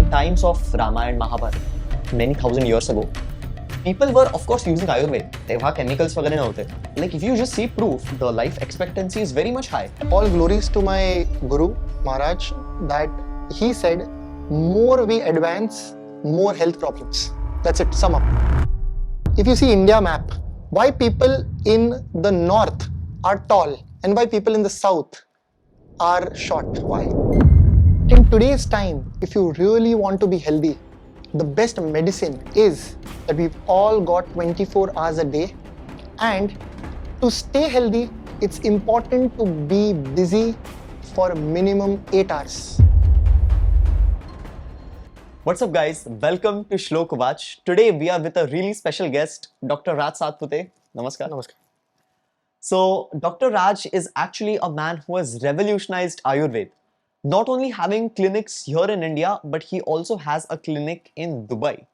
in times of Ramayana, Mahabharata, many thousand years ago, people were of course using Ayurveda. तेव्हा chemicals वगैरह नव्हते. Like if you just see proof, the life expectancy is very much high. All glories to my Guru Maharaj that he said, more we advance, more health problems. That's it, sum up. If you see India map, why people in the north are tall and why people in the south are short? Why? In today's time, if you really want to be healthy, the best medicine is that we've all got 24 hours a day, and to stay healthy, it's important to be busy for minimum 8 hours. What's up guys, welcome to Shlokउव. Today we are with a really special guest, Dr. Raj Satpute. Namaskar. Namaskar. So Dr. Raj is actually a man who has revolutionized Ayurveda. Not only having clinics here in India, but he also has a clinic in Dubai.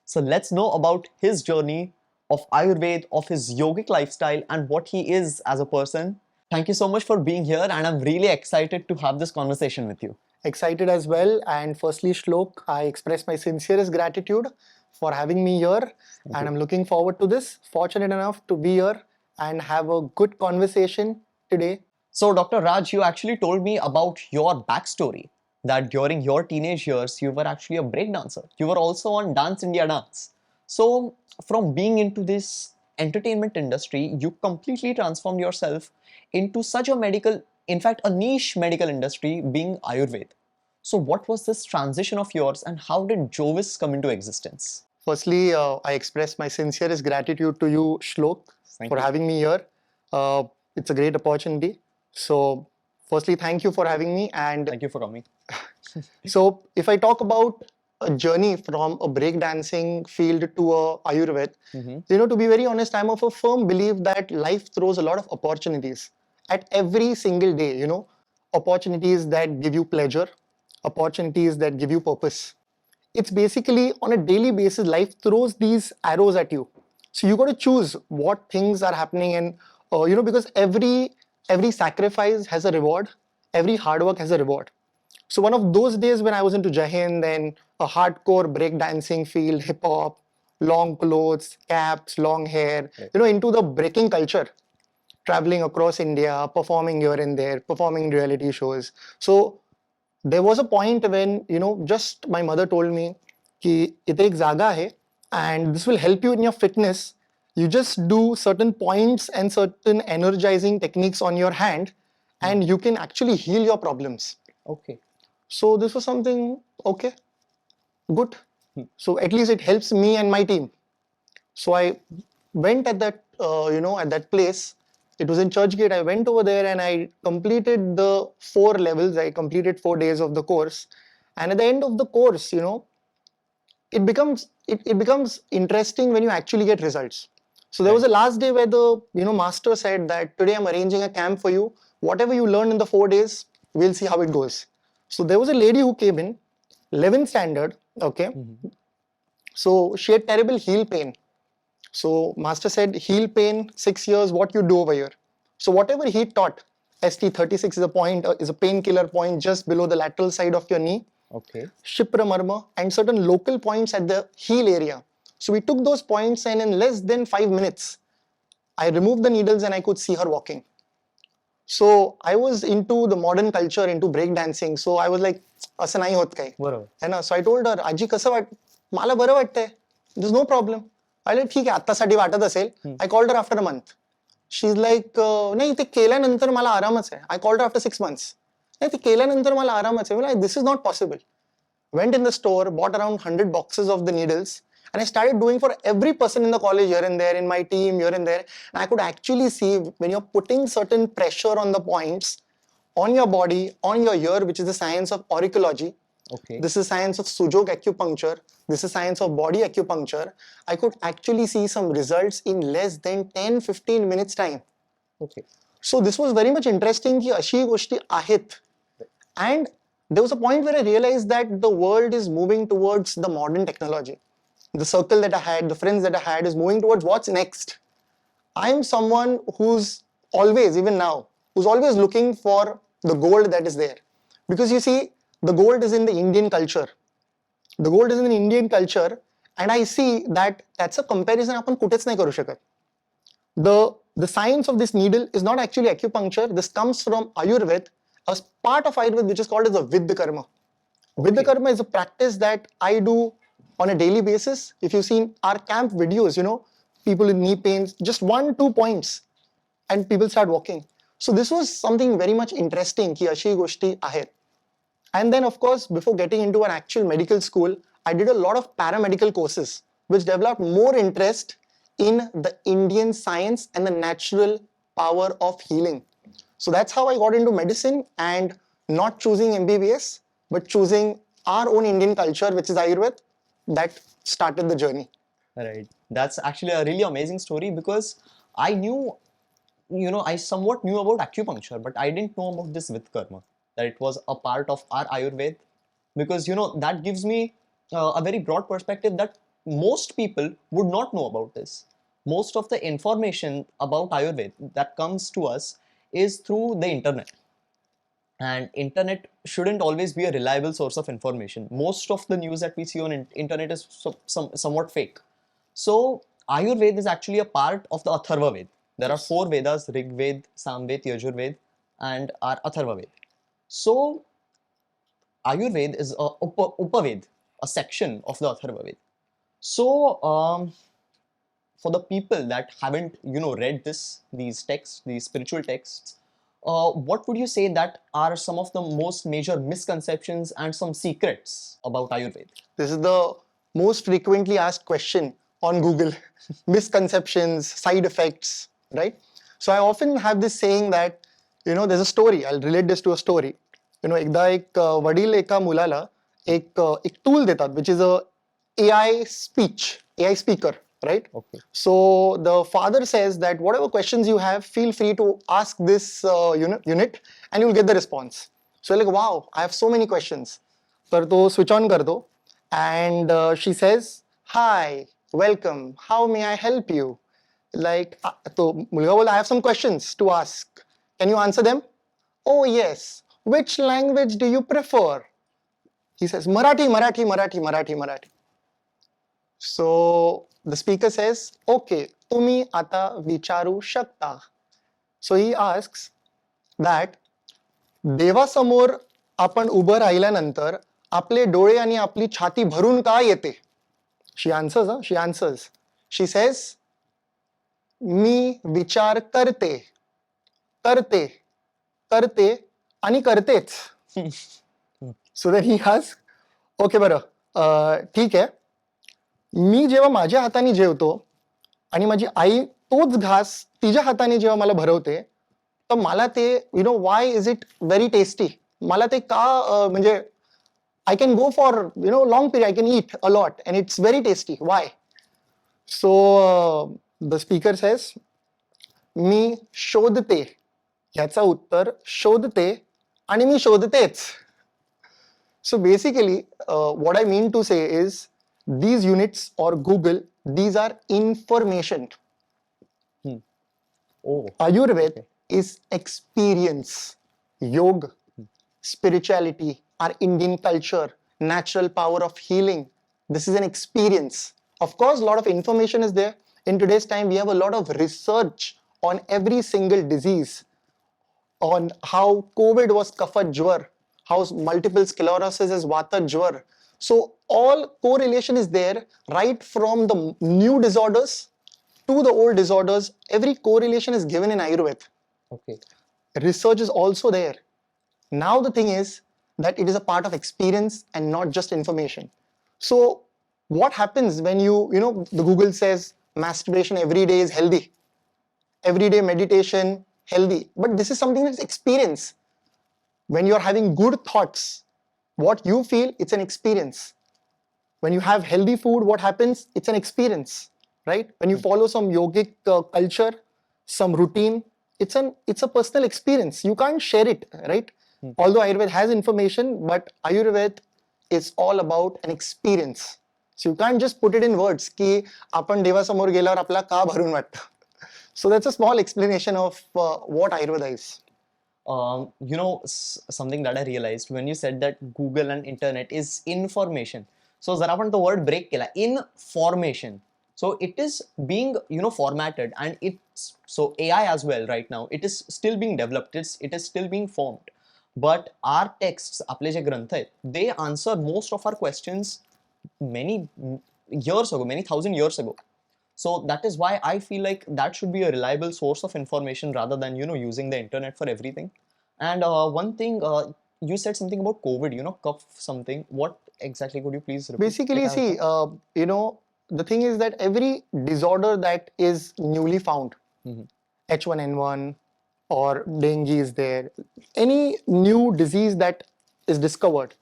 So let's know about his journey of Ayurveda, of his yogic lifestyle and what he is as a person. Thank you so much for being here and I'm really excited to have this conversation with you. Excited as well, and firstly Shlok, I express my sincerest gratitude for having me here. I'm looking forward to this. Fortunate enough to be here and have a good conversation today. So Dr. Raj, you actually told me about your backstory, that during your teenage years you were actually a break dancer. You were also on Dance India Dance. So from being into this entertainment industry, you completely transformed yourself into such a medical, in fact a niche medical industry being Ayurveda. So what was this transition of yours and how did Jovis come into existence? Firstly, I express my sincerest gratitude to you, Shlok, for having me here. It's a great opportunity. So firstly, thank you for having me. And thank you for coming. So if I talk about a journey from a breakdancing field to a Ayurveda, to be very honest, I'm of a firm belief that life throws a lot of opportunities at every single day, opportunities that give you pleasure, opportunities that give you purpose. It's basically on a daily basis, life throws these arrows at you. So you got to choose what things are happening, and because every sacrifice has a reward, every hard work has a reward. So one of those days when I was into Jahind and a hardcore breakdancing field, hip hop, long clothes, caps, long hair, into the breaking culture, traveling across India, performing here and there, performing reality shows. So there was a point when, just my mother told me, कि इत एक जागा है and this will help you in your fitness. You just do certain points and certain energizing techniques on your hand and you can actually heal your problems. Okay. So this was something, okay, good. So at least it helps me and my team. So I went at that, at that place. It was in Churchgate. I went over there and I completed the 4 levels. I completed 4 days of the course. And at the end of the course, it becomes interesting when you actually get results. So there was a last day where the master said that today I'm arranging a camp for you. Whatever you learn in the 4 days, we'll see how it goes. So there was a lady who came in, 11th standard, okay. So she had terrible heel pain. So master said, heel pain, 6 years, what you do over here? So whatever he taught, ST36 is a point, is a painkiller point just below the lateral side of your knee. Okay. Shipra Marma and certain local points at the heel area. So we took those points and in less than 5 minutes, I removed the needles and I could see her walking. So I was into the modern culture, into breakdancing. So I was like, असं नाही होत काही. है ना? So I told her, आजी कसं वाट, मला बरं वाटतंय. There's no problem. I said, ठीक आहे, आत्तासाठी वाटत असेल. I called her after a month. She's like, नाही ते केल्यानंतर मला आरामच आहे. I called her after 6 months. नाही ते केल्यानंतर मला आरामच आहे. This is not possible. Went in the store, bought around 100 boxes of the needles. And I started doing for every person in the college here and there, in my team here and there. And I could actually see when you're putting certain pressure on the points, on your body, on your ear, which is the science of auricology. Okay. This is science of Sujok acupuncture. This is science of body acupuncture. I could actually see some results in less than 10-15 minutes time. Okay. So this was very much interesting ki अशी गोष्टी आहेत. And there was a point where I realized that the world is moving towards the modern technology. The circle that I had, the friends that I had is moving towards what's next. I'm someone who's always, even now, who's always looking for the gold that is there. Because you see, the gold is in the Indian culture. The gold is in Indian culture, and I see that that's a comparison आपण कुठेच नाही करू शकत. The science of this needle is not actually acupuncture. This comes from Ayurveda, a part of Ayurveda which is called as the Vidya Karma. Vidya Karma is a practice that I do on a daily basis. If you've seen our camp videos, people with knee pains, just 1-2 points, and people start walking. So this was something very much interesting ki ashi goshti आहेत. And then, of course, before getting into an actual medical school, I did a lot of paramedical courses, which developed more interest in the Indian science and the natural power of healing. So that's how I got into medicine, and not choosing MBBS, but choosing our own Indian culture, which is Ayurveda, that started the journey. Right. That's actually a really amazing story, because I knew, I somewhat knew about acupuncture, but I didn't know about this Vidya Karma, that it was a part of our Ayurveda, because, that gives me a very broad perspective that most people would not know about this. Most of the information about Ayurveda that comes to us is through the internet. And internet shouldn't always be a reliable source of information. Most of the news that we see on internet is somewhat fake. So Ayurveda is actually a part of the Atharva Ved. There are 4 Vedas: Rig Ved, Sam Ved, Yajur Ved, and our Atharva Ved. So Ayurveda is a Upaved, a section of the Atharva Ved. So for the people that haven't read these texts, these spiritual texts, what would you say that are some of the most major misconceptions and some secrets about Ayurveda? This is the most frequently asked question on Google. Misconceptions, side effects, right? So I often have this saying that, there's a story. I'll relate this to a story. एकदा एक वडील एका मुलाला एक tool देतात, which is a AI speaker, right? Okay. So the father says that whatever questions you have, feel free to ask this unit, and you'll get the response. So like, wow, I have so many questions. तर तो switch on करतो, and she says, hi, welcome, how may I help you? Like, तो मुलगा बोला, I have some questions to ask. Can you answer them? Oh yes. Which language do you prefer? He says, Marathi, Marathi, Marathi, Marathi, Marathi. So the speaker says, okay, तुम्ही आता विचारू शकता. So he asks that देवासमोर आपण उभं राहिल्यानंतर आपले डोळे आणि आपली छाती भरून का येते? She answers. She says, मी विचार करते, करते, करते आणि करतेच. So then he asks, okay बरं, ठीक आहे. मी जेव्हा माझ्या हाताने जेवतो आणि माझी आई तोच घास तिच्या हाताने जेव्हा मला भरवते, तर मला ते why is it very tasty? मला ते का म्हणजे I can go for long period, I can eat a lot and it's very tasty. Why? So the speaker says, मी शोधते. ह्याचा उत्तर शोधते आणि मी शोधतेच. So basically, what I mean to say is, these units or Google, these are information. Oh. Ayurveda is experience. Yoga, spirituality, our Indian culture, natural power of healing. This is an experience. Of course, a lot of information is there. In today's time, we have a lot of research on every single disease, on how COVID was Kapha Jwar, how multiple sclerosis is Vata Jwar. So all correlation is there, right from the new disorders to the old disorders. Every correlation is given in Ayurveda. Okay. Research is also there. Now the thing is that it is a part of experience and not just information. So what happens when the Google says masturbation every day is healthy, everyday meditation healthy, but this is something that's experience. When you're having good thoughts, what you feel, it's an experience. When you have healthy food, what happens? It's an experience, right? When you follow some yogic culture, some routine, it's a personal experience. You can't share it, right? Although Ayurveda has information, but Ayurveda is all about an experience. So you can't just put it in words की आपण देवासमोर गेल्यावर आपला का भरून वाटतं. So that's a small explanation of what Ayurveda is. Something that I realized when you said that Google and internet is information. So जर आपण तो word break केला, information. So it is being, formatted, and it's so AI as well right now. It is still being developed. It is still being formed. But our texts, आपले जे ग्रंथ आहेत, they answer most of our questions many years ago, many thousand years ago. So that is why I feel like that should be a reliable source of information rather than using the internet for everything. And one thing, you said something about COVID, cough something. What exactly? Could you please repeat? Basically, see, the thing is that every disorder that is newly found, H1N1 or dengue is there, any new disease that is discovered,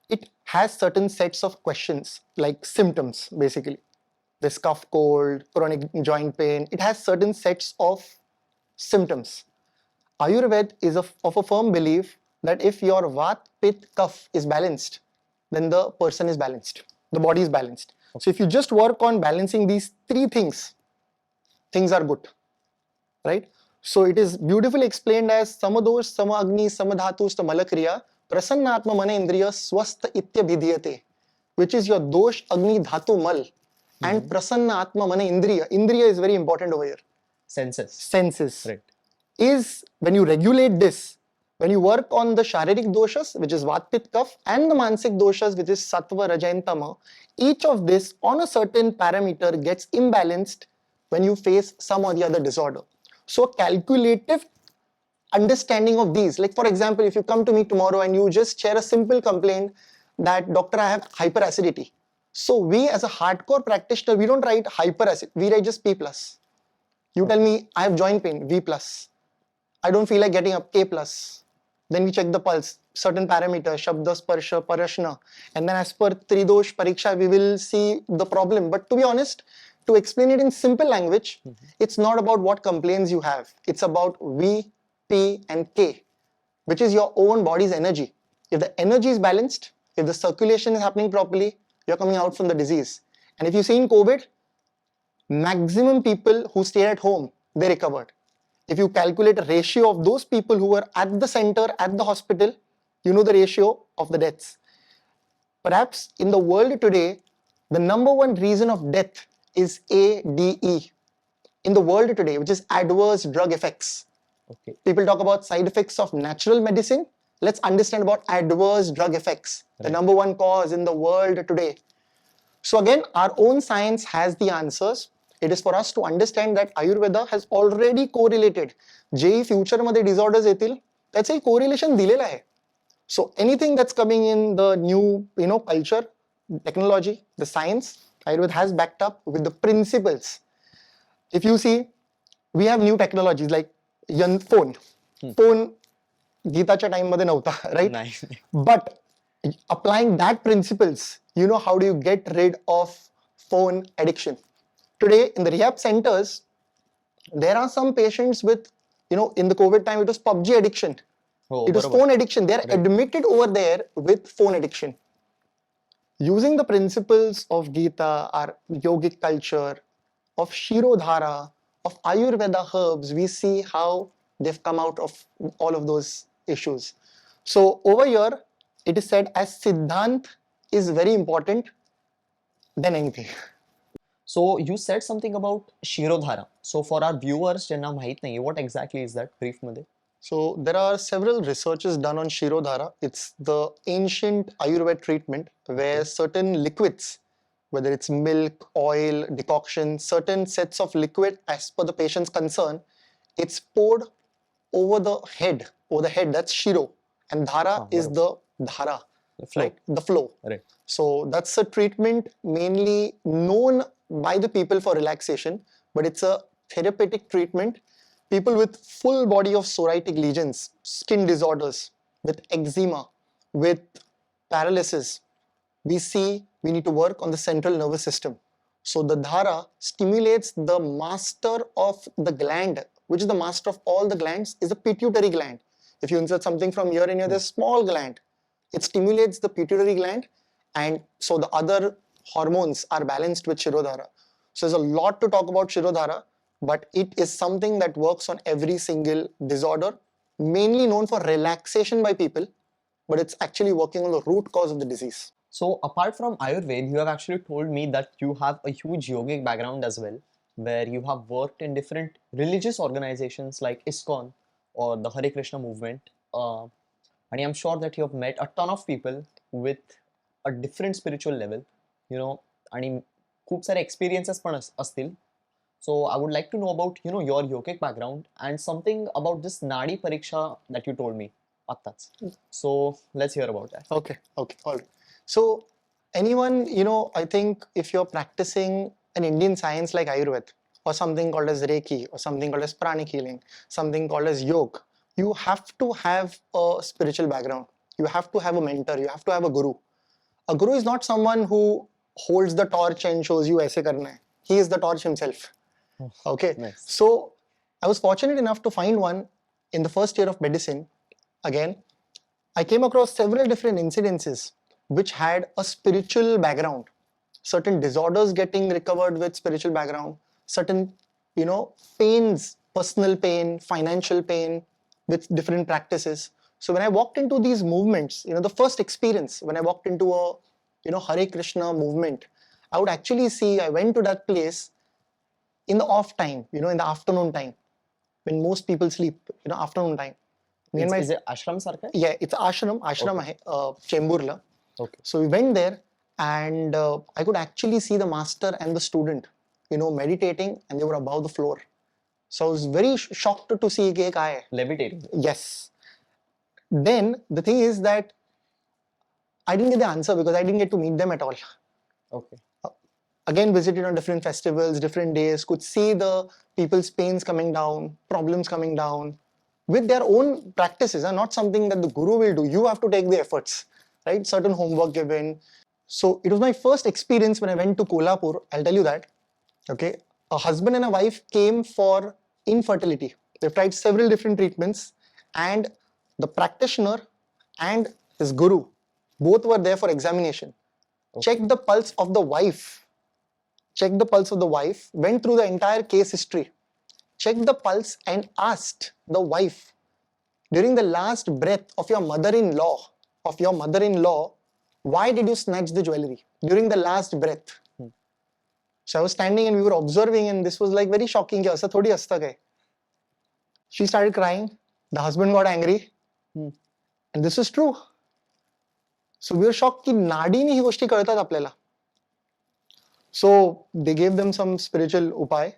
it has certain sets of questions like symptoms, basically. This cough, cold, chronic joint pain, it has certain sets of symptoms. Ayurveda is of a firm belief that if your Vat, Pitta, Kapha is balanced, then the person is balanced, the body is balanced. So if you just work on balancing these three things, things are good, right? So it is beautifully explained as Samadosh, Sama Agni, Samadhatu, Stamalakriya, Prasanna Atma Mana Indriya, Swastha Itya Bhidiyate, which is your Dosh, Agni, Dhatu, Mal, and Prasanna Atma Mana Indriya. Indriya is very important over here. Senses. Senses. Right. Is when you regulate this, when you work on the Sharirik doshas, which is Vat, Pitta, Kapha, and the Mansik doshas, which is Sattva, Raja, and Tama, each of this on a certain parameter gets imbalanced when you face some or the other disorder. So calculative understanding of these, like for example, if you come to me tomorrow and you just share a simple complaint that, doctor, I have hyperacidity. So we as a hardcore practitioner, we don't write hyperacid, we write just P+. You tell me, I have joint pain, V+. I don't feel like getting up, K+. Then we check the pulse, certain parameters, Shabda, Sparsha, Parashna. And then as per Tridosh Pariksha, we will see the problem. But to be honest, to explain it in simple language, it's not about what complaints you have. It's about V, P, and K, which is your own body's energy. If the energy is balanced, if the circulation is happening properly, you're coming out from the disease. And if you see in COVID, maximum people who stayed at home, they recovered. If you calculate a ratio of those people who were at the center, at the hospital, you know the ratio of the deaths. Perhaps in the world today, the number one reason of death is ADE. In the world today, which is adverse drug effects. Okay. People talk about side effects of natural medicine. Let's understand about adverse drug effects. Right. The number one cause in the world today. So again, our own science has the answers. It is for us to understand that Ayurveda has already correlated. JEE future मध्ये disorders येतील, त्याचे correlation दिलेला आहे. So anything that's coming in the new, culture, technology, the science, Ayurveda has backed up with the principles. If you see, we have new technologies like phone. Phone गीताच्या time मध्ये नव्हता, right? Nice. But applying that principles, how do you get rid of phone addiction? Today in the rehab centers, there are some patients with, in the COVID time, it was PUBG addiction. Oh, it was phone addiction. They are admitted over there with phone addiction. Using the principles of Gita, our yogic culture, of Shirodhara, of Ayurveda herbs, we see how they've come out of all of those issues. So over here, it is said as Siddhant is very important than anything. So you said something about Shirodhara. So for our viewers, ज्यांना माहित नाही, what exactly is that? Brief मध्ये. So there are several researches done on Shirodhara. It's the ancient Ayurveda treatment where certain liquids, whether it's milk, oil, decoction, certain sets of liquid as per the patient's concern, it's poured over the head. That's Shiro. And Dhara is the Dhara. The flow. Right? The flow. Right. So that's a treatment mainly known by the people for relaxation, but it's a therapeutic treatment. People with full body of psoriatic lesions, skin disorders, with eczema, with paralysis, we need to work on the central nervous system. So the Dhara stimulates the master of the gland, which is the master of all the glands, is the pituitary gland. If you insert something from here and here, there's a small gland. It stimulates the pituitary gland, and so the other hormones are balanced with Shirodhara. So there's a lot to talk about Shirodhara, but it is something that works on every single disorder, mainly known for relaxation by people, but it's actually working on the root cause of the disease. So apart from Ayurveda, you have actually told me that you have a huge yogic background as well, where you have worked in different religious organizations like ISKCON or the Hare Krishna movement. And I'm sure that you have met a ton of people with a different spiritual level, you know, आणि खूप सारे experiences पण असतील. So I would like to know about, your yogic background and something about this Nadi Pariksha that you told me. Attats. So let's hear about that. Okay, all right. So anyone, I think if you're practicing an Indian science like Ayurveda or something called as Reiki or something called as pranic healing, something called as yoga, you have to have a spiritual background. You have to have a mentor. You have to have a guru. A guru is not someone who holds the torch and shows you aise karna hai. He is the torch himself. Okay. Nice. So I was fortunate enough to find one in the first year of medicine. Again, I came across several different incidences which had a spiritual background. Certain disorders getting recovered with spiritual background. Certain, pains, personal pain, financial pain with different practices. So when I walked into these movements, the first experience when I walked into a, Hare Krishna movement, I would actually see, I went to that place in the off time, in the afternoon time, when most people sleep, afternoon time. Is it ashram sarka? Yeah, it's ashram Okay. hai, Chemburla. Okay. So we went there and I could actually see the master and the student, meditating, and they were above the floor. So I was very shocked to see कि एक आया है. Levitating. Yes. Then the thing is that I didn't get the answer because I didn't get to meet them at all. Okay. Again, visited on different festivals, different days, could see the people's pains coming down, problems coming down with their own practices, and not something that the guru will do. You have to take the efforts, right? Certain homework given. So it was my first experience when I went to Kolhapur. I'll tell you that. Okay. A husband and a wife came for infertility. They've tried several different treatments, and the practitioner and his guru both were there for examination. Okay. Checked the pulse of the wife. Went through the entire case history, checked the pulse and asked the wife, during the last breath of your mother-in-law, why did you snatch the jewelry during the last breath? So I was standing and we were observing, and this was like very shocking. She started crying. The husband got angry. And this is true. So we were shocked कि नाडी ने ही गोष्टी कळतात आपल्याला. So they gave them some spiritual उपाय.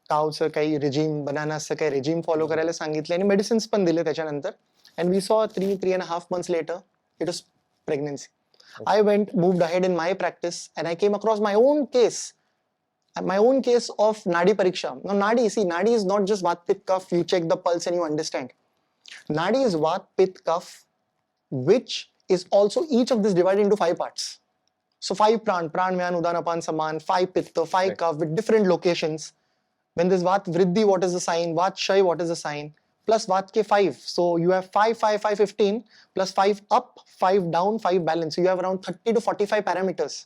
कावचं काही regime, बनानाचं काही regime follow करायला सांगितले आणि medicines पण दिले त्याच्यानंतर. And we saw 3.5 months later, it was pregnancy. Okay. I moved ahead in my practice, and I came across my own case of Nadi Pariksha. Now Nadi is not just Vat, Pitta, Kapha. You check the pulse and you understand. Nadi is Vat, Pitta, Kapha, which is also each of this divided into 5 parts. So 5 pran, Vyan, Udana, Apan, Saman, 5 Pitta, 5 Kapha with different locations. When there's Vat Vriddhi, what is the sign? Vat Shay, what is the sign? Plus Vat ke 5. So you have 5, 15, plus 5 up, 5 down, 5 balance. So you have around 30 to 45 parameters.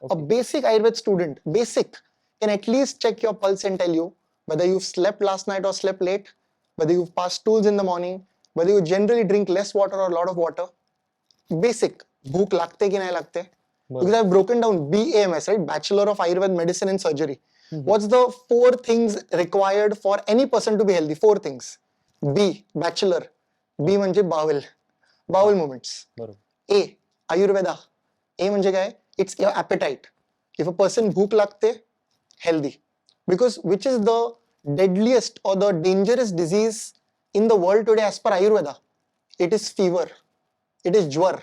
Okay. A basic Ayurveda student, can at least check your pulse and tell you whether you've slept last night or slept late, whether you've passed stools in the morning, whether you generally drink less water or a lot of water. Basic. Bhook lagte ki nahi lagte. Because I've broken down BAMS, right? Bachelor of Ayurveda Medicine and Surgery. What's the 4 things required for any person to be healthy? 4 things. B, Bachelor. B manje bowel movements. A, Ayurveda. A manje kya hai? It's your appetite. If a person bhook lagte, healthy. Because which is the deadliest or the dangerous disease in the world today as per Ayurveda? It is fever. It is jwar.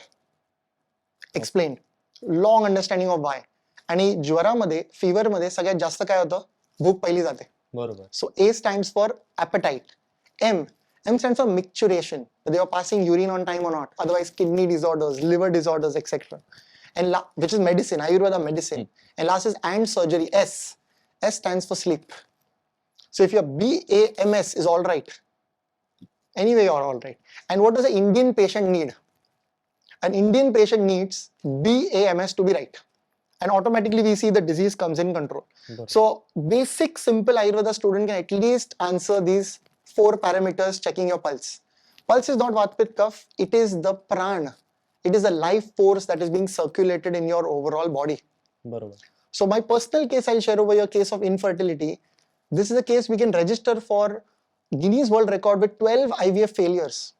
Explained. Long understanding of why. आणि ज्वरामध्ये, फीवरमध्ये सगळ्यात जास्त काय होतं? भूक पहिली जाते. बरोबर. So A stands for appetite. M stands for micturition. Whether you're passing urine on time or not. Otherwise kidney disorders, liver disorders, etc. And which is medicine, Ayurveda medicine. And last is and surgery. S stands for sleep. So if your BAMS is all right, anyway you're all right. And what does an Indian patient need? An Indian patient needs BAMS to be right. And automatically we see the disease comes in control. So basic simple Ayurveda student can at least answer these 4 parameters checking your pulse. Pulse is not Vat, Pitta, Kapha. It is the prana. it is a life force that is being circulated in your overall body. बरोबर. So my personal case, I'll share over your case of infertility. This is a case we can register for Guinness World Record with 12 IVF failures.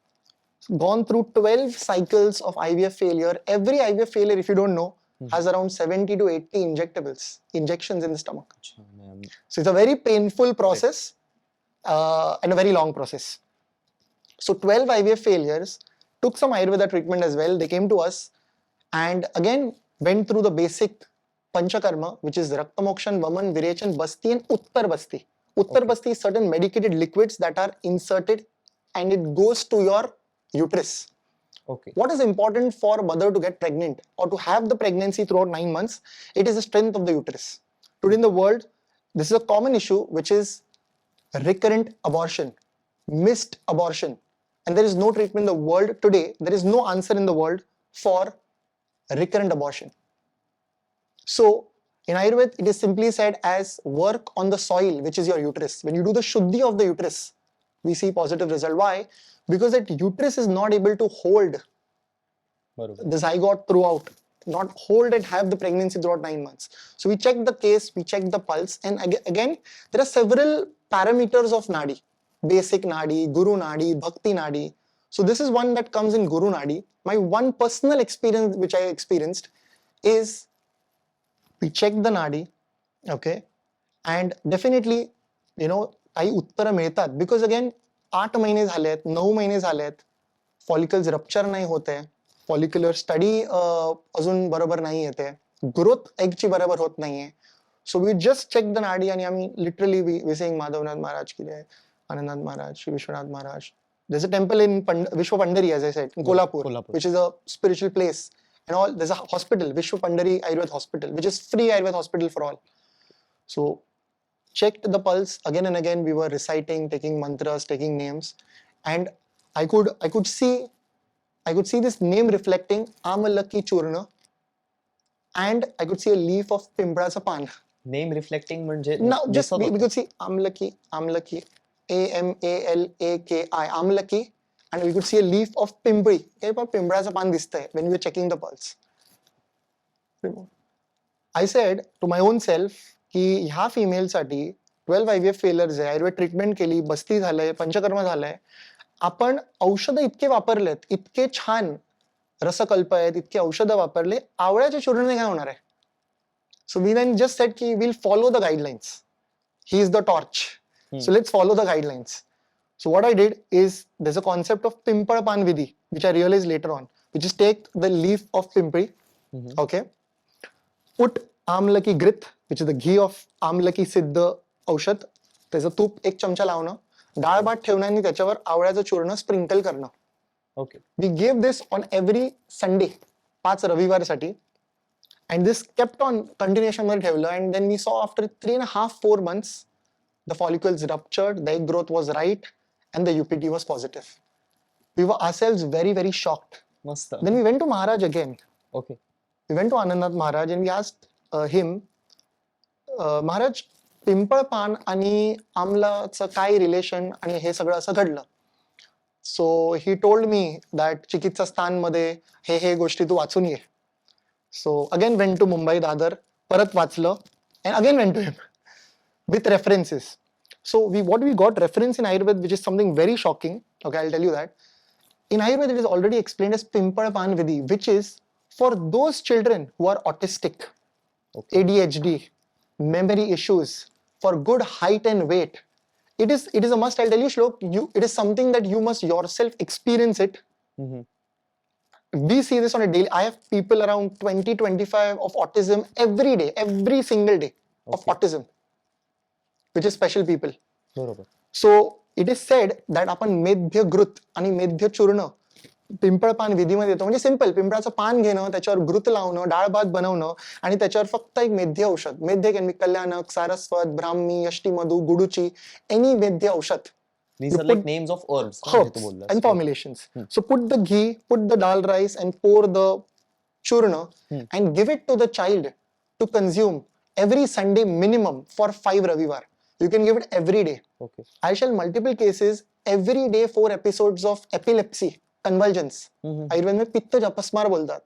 Gone through 12 cycles of IVF failure. Every IVF failure, if you don't know, has around 70 to 80 injections in the stomach. So it's a very painful process and a very long process. So 12 IVF failures, took some Ayurveda treatment as well. They came to us and again went through the basic Panchakarma, which is Raktamokshan, Vaman, Virechan, Basti and Uttar Basti. Uttar Basti is certain medicated liquids that are inserted and it goes to your uterus. Okay. What is important for a mother to get pregnant or to have the pregnancy throughout 9 months? It is the strength of the uterus. Today in the world, this is a common issue, which is recurrent abortion, missed abortion. And there is no treatment in the world today. There is no answer in the world for recurrent abortion. So in Ayurveda, it is simply said as work on the soil, which is your uterus. When you do the Shuddhi of the uterus, we see positive result. Why? Because that uterus is not able to hold the zygote throughout, not hold and have the pregnancy throughout 9 months. So we check the case, we check the pulse, and again, there are several parameters of Nadi. Basic Nadi, Guru Nadi, Bhakti Nadi. So this is one that comes in Guru Nadi. My one personal experience which I experienced is we check the Nadi, okay, and definitely, काही उत्तर मिळतात because again 8 महिने झालेत, 9 महिने झालेत, follicles rupture नाही होत आहे, follicular study अजून बरोबर नाही येते, growth egg ची बरोबर होत नाहीये. So we just check the Nadi आणि आम्ही literally we saying Madhavnath Maharaj की जय, Anandnath Maharaj, Shri Vishwanath Maharaj. There's a temple in Vishwa Pandari, as I said, in Kolhapur, which is a spiritual place. And all, there's a hospital, Vishwa Pandari Ayurveda Hospital, which is free Ayurveda hospital for all. So checked the pulse again and again. We were reciting, taking mantras, taking names, and I could see this name reflecting Amalaki Churna, and I could see a leaf of Pimpracha Pan. Name reflecting म्हणजे Now just we could see Amalaki, Amalaki, Amalaki, and we could see a leaf of Pimpri. Pimpracha Pan distay when we were checking the pulse. I said to my own self की ह्या female साठी 12 IVF failures आहे, Ayurveda treatment केली, बस्ती झालंय, पंचकर्म झालंय, आपण औषध इतके वापरलेत, इतके छान रसकल्प आहेत, इतके औषध वापरले, आवळ्याच्या चूर्णाने काय होणार आहे? So we then just said ki we'll follow the guidelines. He is the torch. So let's follow the guidelines. So what I did is there's a concept of Pimpal Pan Vidhi, which I realized later on, which is take the leaf of Pimpri, okay, put Amlaki Grit, which is the ghee of Amlaki Siddha औषध, त्याचं तूप 1 चमचा लावणं, डाळ भात ठेवणं आणि त्याच्यावर आवळ्याचं चूर्ण स्प्रिंकल करणं. Okay. We gave this on every Sunday, 5 रविवारसाठी. And this kept on continuation मध्ये ठेवलं, and then we saw after 3.5-4 months the follicles ruptured, the egg growth was right, and the UPT was positive. We were ourselves very, very shocked. Masta. Then we went to Maharaj again. Okay. We went to Anandnath Maharaj and we asked him, Maharaj, पिंपळ पान आणि आमलाचं काय relation आणि हे सगळं असं घडलं. सो he told me that चिकित्सा स्थानमध्ये हे गोष्टी तू वाचून ये. So again went to Mumbai, Dadar, परत वाचलं, and again went to him with references. So what we got reference in Ayurveda, which is something very shocking. Okay, I'll tell you that. In Ayurveda, it is already explained as Pimpal Pan Vidhi, which is for those children who are autistic, ADHD, memory issues, for good height and weight. It is a must. I'll tell you, Shlok, it is something that you must yourself experience it. We see this on a daily. I have people around 20-25 of autism every day, every single day of autism, which is special people. So it is said that आपण मेध्य घृत आणि मेध्य चूर्ण पिंपळ पान विधीमध्ये येतो. म्हणजे simple, पिंपळाचं पान घेणं, त्याच्यावर घृत लावणं, डाळ भात बनवणं आणि त्याच्यावर फक्त एक मेध्य औषध. मेध्य कॅन बी कल्याणक, सारस्वत, ब्राह्मी, यष्टीमधू, गुडुची, एनी मेध्य औषध. These are like names of herbs and formulations. So put the ghee, put the dal rice and pour the churna and give it to the child to consume every Sunday minimum for 5 Ravivar. You can give it every day. I shall multiple cases, every day 4 episodes of epilepsy convulsions. Ayurveda में पित्त अपस्मार बोलतात.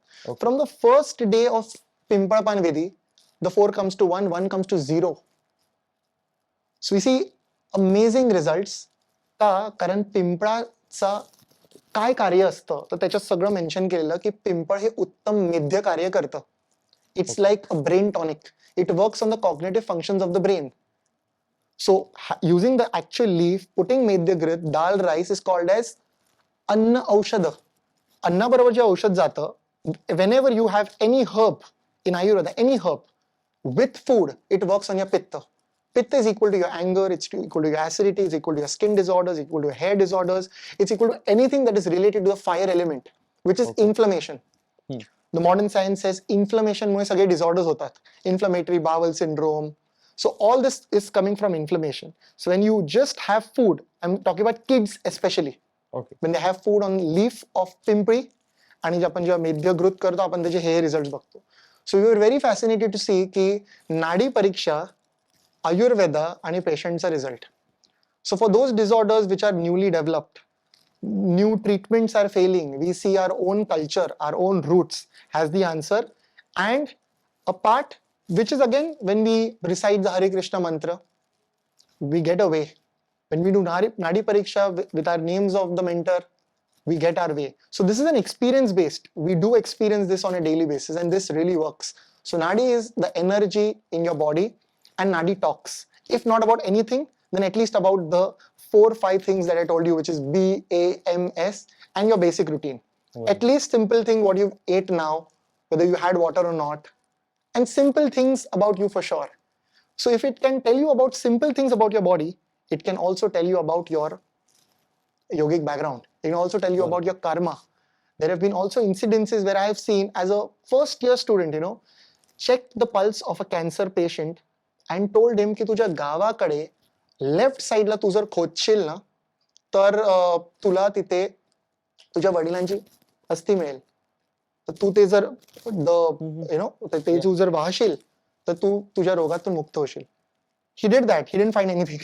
From the first day of पिंपळपान विधी, the 4 comes to 1, 1 comes to 0. So we see amazing results. का? कारण पिंपळाचा काय कार्य असतं तर त्याच्यात सगळं मेन्शन केलेलं की पिंपळ हे उत्तम मेध्य कार्य करतं. It's like a brain tonic. It works on the cognitive functions of the brain. So using the actual leaf, putting medhya grit, dal, rice is called as anna aushadha. अन्ना बरोबर जे औषध जातं, whenever you have any herb in Ayurveda, any herb with food, it works on your pitta. Pitta is equal to your anger, it's equal to your acidity, it's equal to your skin disorders, it's equal to your hair disorders, it's equal to anything that is related to the fire element, which is inflammation. The modern science says inflammation मुळे सगळे disorders होतात. Inflammatory bowel syndrome. So all this is coming from inflammation. So when you just have food, I'm talking about kids especially. When they have food on leaf of pimpri, आणि आपण जेव्हा मेध्य growth करतो आपण त्याचे हे result बघतो. So we are very fascinated to see की नाडी परीक्षा, आयुर्वेदा आणि पेशंटचा result. So for those disorders which are newly developed, new treatments are failing, we see our own culture, our own roots has the answer, and a part which is again when we recite the Hare Krishna mantra, we get away. When we do Nadi Pariksha with our names of the mentor, we get our way. So this is an experience based. We do experience this on a daily basis and this really works. So Nadi is the energy in your body and Nadi talks. If not about anything, then at least about the 4-5 things that I told you, which is BAMS and your basic routine. At least simple thing what you ate now, whether you had water or not, and simple things about you for sure. So if it can tell you about simple things about your body, it can also tell you about your yogic background. It can also tell you about your karma. There have been also incidences where I have seen as a first year student, checked the pulse of a cancer patient and told him की तुझ्या गावाकडे left साइडला तू जर खोदशील ना तर तुला तिथे तुझ्या वडिलांची अस्थी मिळेल. तर तू ते जर ते तू जर वाहशील तर तू तुझ्या रोगातून मुक्त होशील. He did that. He didn't find anything.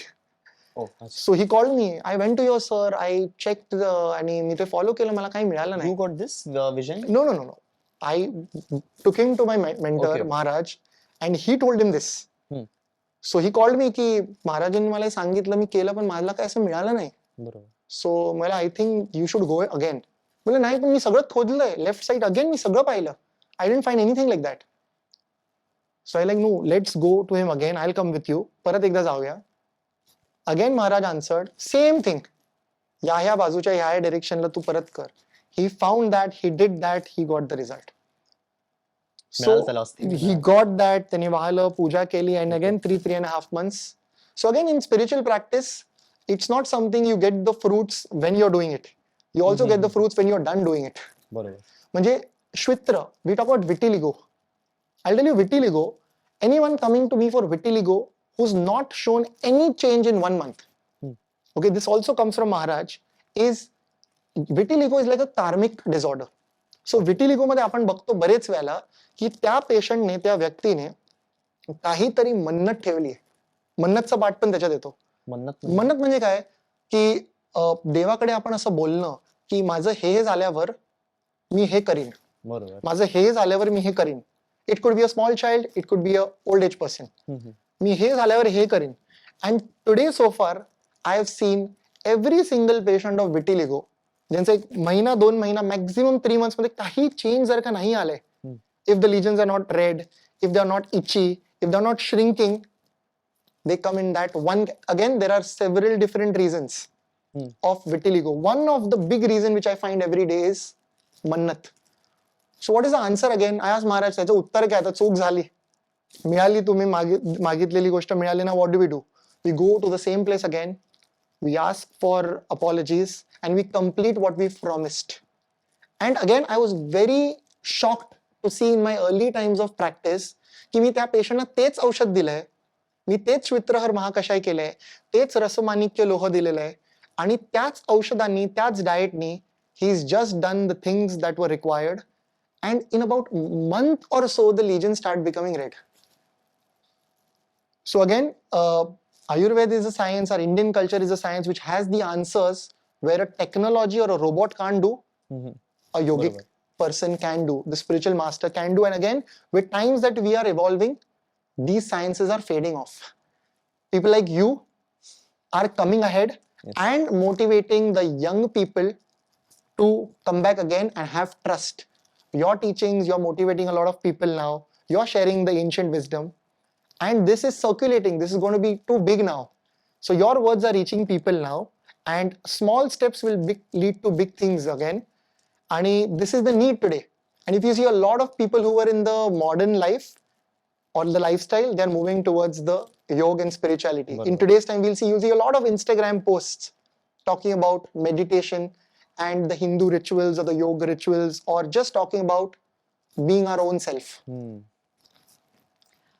So he called me. I went to your sir. I checked आणि मी ते फॉलो केलं. मला काही मिळालं नाही. You got this vision? No. I took him to my mentor, Maharaj, and he told him this. So he called me की महाराजांनी मला सांगितलं, मी केलं पण मला काय असं मिळालं नाही. सो मला I think you should go again. म्हणजे नाही पण मी सगळं खोदलंय लेफ्ट साइड अगेन, मी सगळं पाहिलं. I didn't find anything like that. So I like no, let's go to him again. I will come with you. परत एकदा जाऊया. Again Maharaj answered same thing. ह्या बाजूच्या ह्या डायरेक्शनला तू परत कर. He found that, he did that, he got the result. So he got that, त्यांनी वाहलं, पूजा केली, and again 3.5 months. So again in spiritual practice, it's not something you get the fruits when you're doing it. You also get the fruits when you're done doing it. म्हणजे श्वित्र, we talk about vitiligo. I'll tell you vitiligo, anyone coming to me for vitiligo who's not shown any change in 1 month. Okay, this also comes from Maharaj, is vitiligo is like a karmic disorder. So vitiligo मध्ये आपण बघतो बरेच वेळेला की त्या पेशंटने, त्या व्यक्तीने काहीतरी मन्नत ठेवली आहे. मन्नतचा पाठ पण त्याच्यात येतो. मन्नत म्हणजे काय की देवाकडे आपण असं बोलणं की माझं हे झाल्यावर मी हे करीन, माझं हे झाल्यावर मी हे करीन. It could be a small child, it could be a old age person. मी हे झाल्यावर हे करीन. And today so far I have seen every single patient of vitiligo ज्यांचं 1 महिना 2 महिना मॅक्झिमम 3 months मध्ये काही चेंज जर का नाही आलंय, if the lesions are not red, if they are not itchy, if they are not shrinking, they come in that one. Again there are several different reasons of vitiligo. One of the big reason which I find every day is mannat. So what is the answer again? I asked Maharaj, त्याचं उत्तर काय? आता चूक झाली, मिळाली, तुम्ही मागितलेली गोष्ट मिळाली ना, what do we do? We go to the same place again. We ask for apologies and we complete what we promised. And again, I was very shocked to see in my early times of practice की मी त्या पेशंटला तेच औषध दिलंय, मी तेच श्वित्रहर महाकषाय केलंय, तेच रसमाणिक्य लोह दिलेलं आहे, आणि त्याच औषधांनी, त्याच डाएटनी he is just done the things that were required, and in about month or so the lesions start becoming red. So again, Ayurveda is a science, our Indian culture is a science which has the answers where a technology or a robot can't do, a yogic person can do, the spiritual master can do. And again, with times that we are evolving, these sciences are fading off. People like you are coming ahead and motivating the young people to come back again and have trust. Your teachings, you're motivating a lot of people now. You're sharing the ancient wisdom. And this is circulating. This is going to be too big now. So your words are reaching people now. And small steps will lead to big things again. And this is the need today. And if you see a lot of people who are in the modern life or the lifestyle, they're moving towards the yoga and spirituality. In today's time, you'll see a lot of Instagram posts talking about meditation and the Hindu rituals or the yoga rituals, or just talking about being our own self. And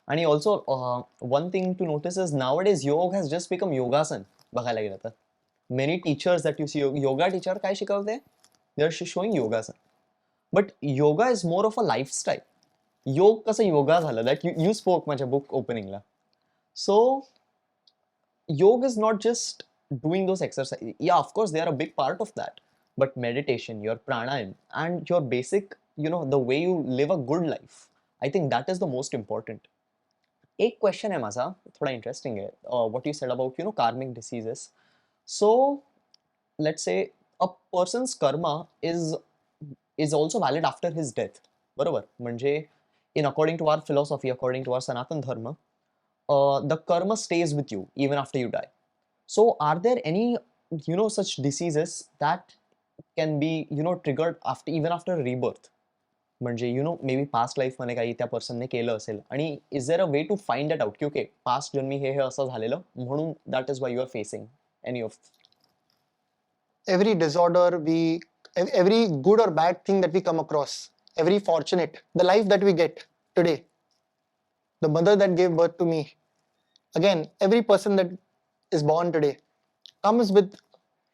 also, one thing to notice is nowadays yoga has just become yogasan. बघायला गेलं तर many teachers that you see, yoga teacher काय शिकवते? They're showing yogasan. But yoga is more of a lifestyle. योग कसं योगा झालं, that you spoke माझ्या book opening La. So yoga is not just doing those exercises. Yeah, of course they are a big part of that. But meditation, your pranayam, and your basic, the way you live a good life, I think that is the most important. एक question है माझा, थोड़ा interesting है, what you said about karmic diseases. So let's say a person's karma is also valid after his death, बरोबर? म्हणजे according to our philosophy, according to our Sanatan Dharma, the karma stays with you even after you die. So are there any such diseases that can be triggered even after rebirth? म्हणजे maybe past life मध्ये काही त्या पर्सनने केलं असेल, आणि is there a way to find that out की okay past जन्मी हे असं झालेलं म्हणून that is why you are facing any of every disorder, every good or bad thing that we come across, every fortunate, the life that we get today, the mother that gave birth to me, again, every person that is born today comes with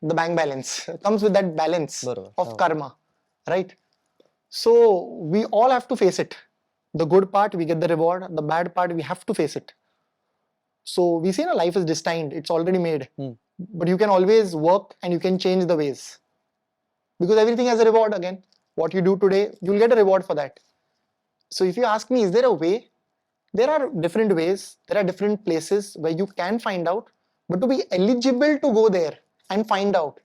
the bank balance, comes with that balance of karma, right? So we all have to face it. The good part, we get the reward. The bad part, we have to face it. So we say life is destined, it's already made. But you can always work and you can change the ways. Because everything has a reward again. What you do today, you'll get a reward for that. So if you ask me, is there a way? There are different ways. There are different places where you can find out. But to be eligible to go there and find out,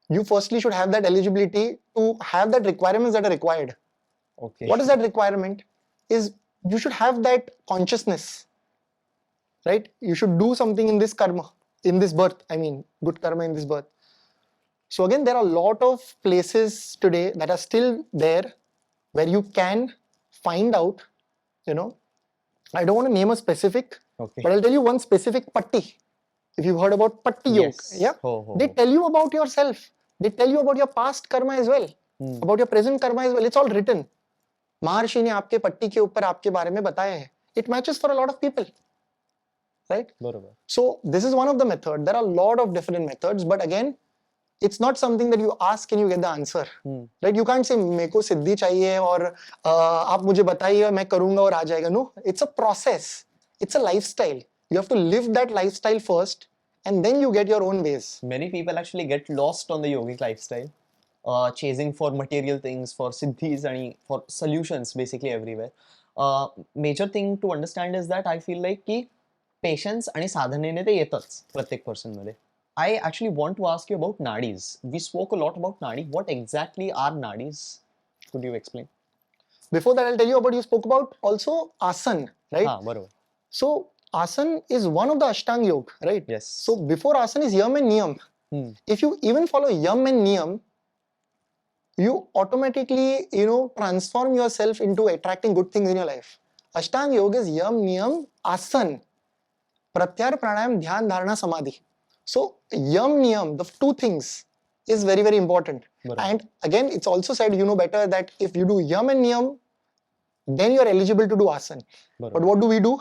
you firstly should have that eligibility to have that requirements that are required. Okay. What is that requirement? Is you should have that consciousness, right? You should do something in this karma, in this birth. I mean, good karma in this birth. So again, there are a lot of places today that are still there where you can find out, I don't want to name a specific, but I'll tell you one specific patti. If you've heard about patti yoga, yeah? They tell you about yourself. They tell you about your past karma as well, about your present karma as well. It's all written. Maharshi ने आपके पट्टी के ऊपर आपके बारे में बताया है. It matches for a lot of people, right? So this is one of the methods. There are a lot of different methods, but again, it's not something that you ask and you get the answer, right? You can't say मेरे को सिद्धि चाहिए और आप मुझे बताइए मैं करूँगा और आ जाएगा. No, it's a process. It's a lifestyle. You have to live that lifestyle first, and then you get your own ways. Many people actually get lost on the yogic lifestyle, chasing for material things, for siddhis and for solutions basically everywhere. Major thing to understand is that I feel like की patience आणि साधनेने ते येतच प्रत्येक person मध्ये. I actually want to ask you about nadis. We spoke a lot about nadi. What exactly are nadis? Could you explain? Before that, I'll tell you about, you spoke about also asan, right? बरोबर. So asan is one of the Ashtanga Yoga, right? Yes. So before asan is yam and niyam. If you even follow yam and niyam, you automatically, transform yourself into attracting good things in your life. Ashtanga Yoga is yam, niyam, asan, pratyahar, pranayam, dhyan, dharana, samadhi. So yam, niyam, the two things is very, very important. And again, it's also said, better that if you do yam and niyam, then you are eligible to do asan. But what do?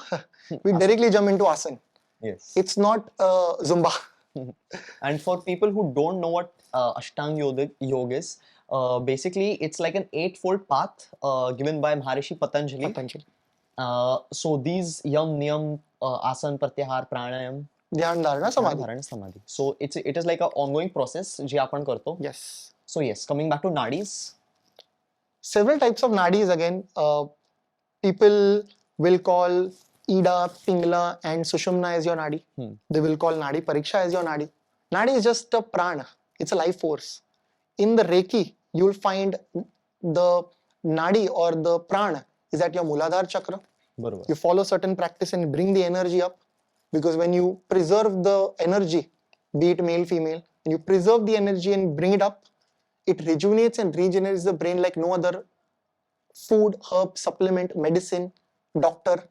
We directly jump into asan. Yes. It's not Zumba. And for people who don't know what Ashtanga Yoga is, basically it's like an 8-fold path given by Maharishi Patanjali. So these yam, niyam, asan, pratyahar, pranayam, ध्यान धारणा समाधी. So it is like an ongoing process जे आपण करतो. Yes. So yes, coming back to nadis. Several types of nadis again. People will call Ida, Pingla, and Sushumna as your nadi. They will call Nadi Pariksha as your nadi. Nadi is just a prana. It's a life force. In the Reiki, you will find the nadi or the prana is at your Muladhara chakra. Barabar. You follow certain practice and bring the energy up, because when you preserve the energy, be it male, female, and you preserve the energy and bring it up, it rejuvenates and regenerates the brain like no other food, herb, supplement, medicine, doctor.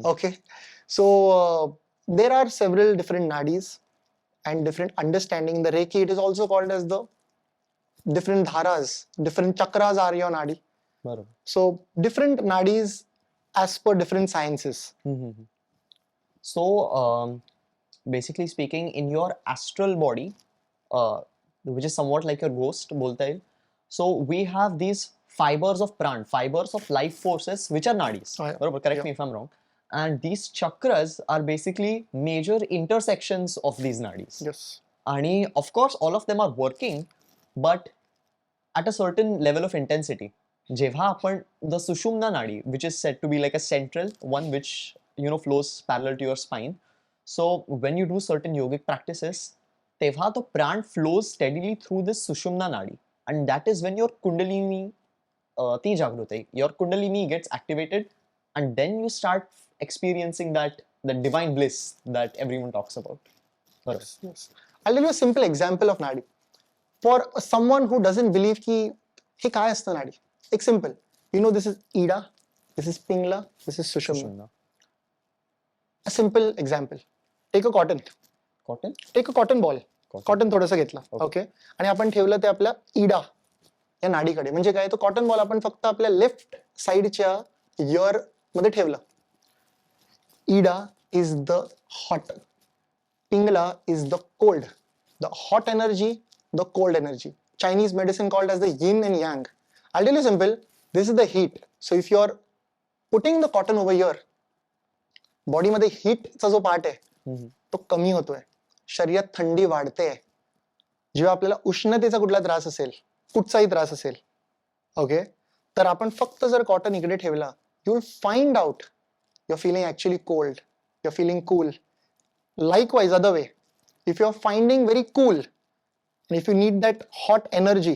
Okay, so there are several different nadis and different understanding. In the Reiki, it is also called as the different dharas, different chakras are your nadi. Barabar. So different nadis as per different sciences. So basically speaking, in your astral body, which is somewhat like your ghost, bolta hai. So we have these fibers of pran, fibers of life forces, which are nadis. Barabar, correct me if I'm wrong. And these chakras are basically major intersections of these nadis. Yes. And of course, all of them are working, but at a certain level of intensity. जेव्हा आपण the sushumna nadi, which is said to be like a central one, which flows parallel to your spine. So when you do certain yogic practices, तेव्हा the pran flows steadily through this sushumna nadi, and that is when your kundalini ती जागृत है. Your kundalini gets activated, and then you start experiencing that the divine bliss that everyone talks about. Yes, yes. I'll tell you a simple example of nadi. For someone who doesn't believe ki हे काय असतं nadi, एक simple. This is Ida, this is Pingla, this is Sushumna. A simple example. Take a cotton. Cotton? Take a cotton ball. Cotton थोडंसं घेतलं. Okay. आणि आपण ठेवलं ते आपल्या Ida या नाडीकडे. म्हणजे काय, तो कॉटन बॉल आपण फक्त आपल्या लेफ्ट साइडच्या इयर मध्ये ठेवलं. Ida is the hot. Pingla is the cold. The hot energy, the cold energy. Chinese medicine called as the yin and yang. I'll tell you simple. This is the heat. So if you're putting the cotton over here, body मध्ये heat चा जो part आहे तो कमी होतोय. शरीरात थंडी वाढते. जेव्हा आपल्याला उष्णतेचा कुठला त्रास असेल, कुठचाही त्रास असेल, ओके, तर आपण फक्त जर कॉटन इकडे ठेवला, you will find out you are feeling actually cold, you are feeling cool. Likewise, other way, if you are finding very cool and if you need that hot energy,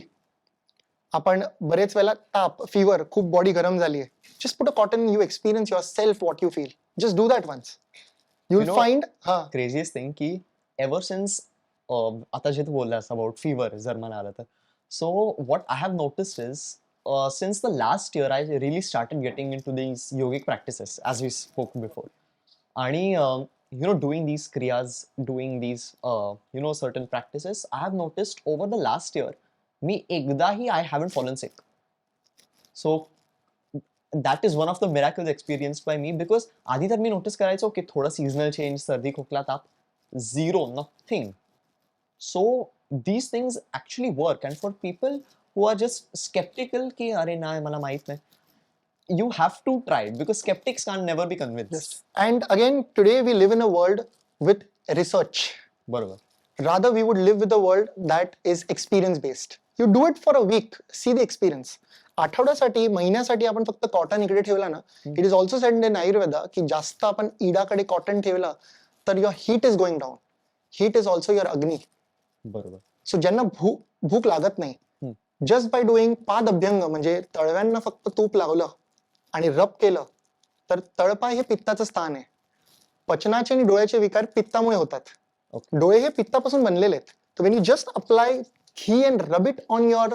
आपण बरेच वेळेला ताप, फीवर, खूप body गरम झाली आहे, just put a cotton, you experience yourself what you feel. Just do that once. You will find craziest thing की ever since आता जे तू बोललास about fever जर मला आलं तर, so what I have noticed is since the last year I really started getting into these yogic practices as we spoke before. आणि doing these kriyas, doing these certain practices, I have noticed over the last year me ekdahi I haven't fallen sick. So that is one of the miracles experienced by me, because आधी तर मी notice करायचो की थोडं seasonal change, सर्दी खोकला ताप, zero, nothing. So these things actually work, and for people who are just skeptical की अरे नाही मला माहित नाही, you have to try it, because skeptics can never be convinced. Yes. And again, today we live in a world with research. बरोबर. Rather, we would live with a world that is experience based. You do it for a week, see the experience. आठवड्यासाठी, महिन्यासाठी आपण फक्त cotton इकडे ठेवला ना, it is also said in Ayurveda की जास्त आपण इडाकडे कॉटन ठेवला तर your heat is going down. Heat is also your agni. बरोबर. सो ज्यांना भूक लागत नाही, जस्ट बाय डुईंग पाद अभ्यंग, म्हणजे तळव्यांना फक्त तूप लावलं आणि रब केलं, तर तळपाय हे पित्ताचं स्थान आहे. पचनाचे आणि डोळ्याचे विकार पित्तामुळे होतात. डोळे हे पित्तापासून बनलेले आहेत. तर when you just apply ghee and rub it on your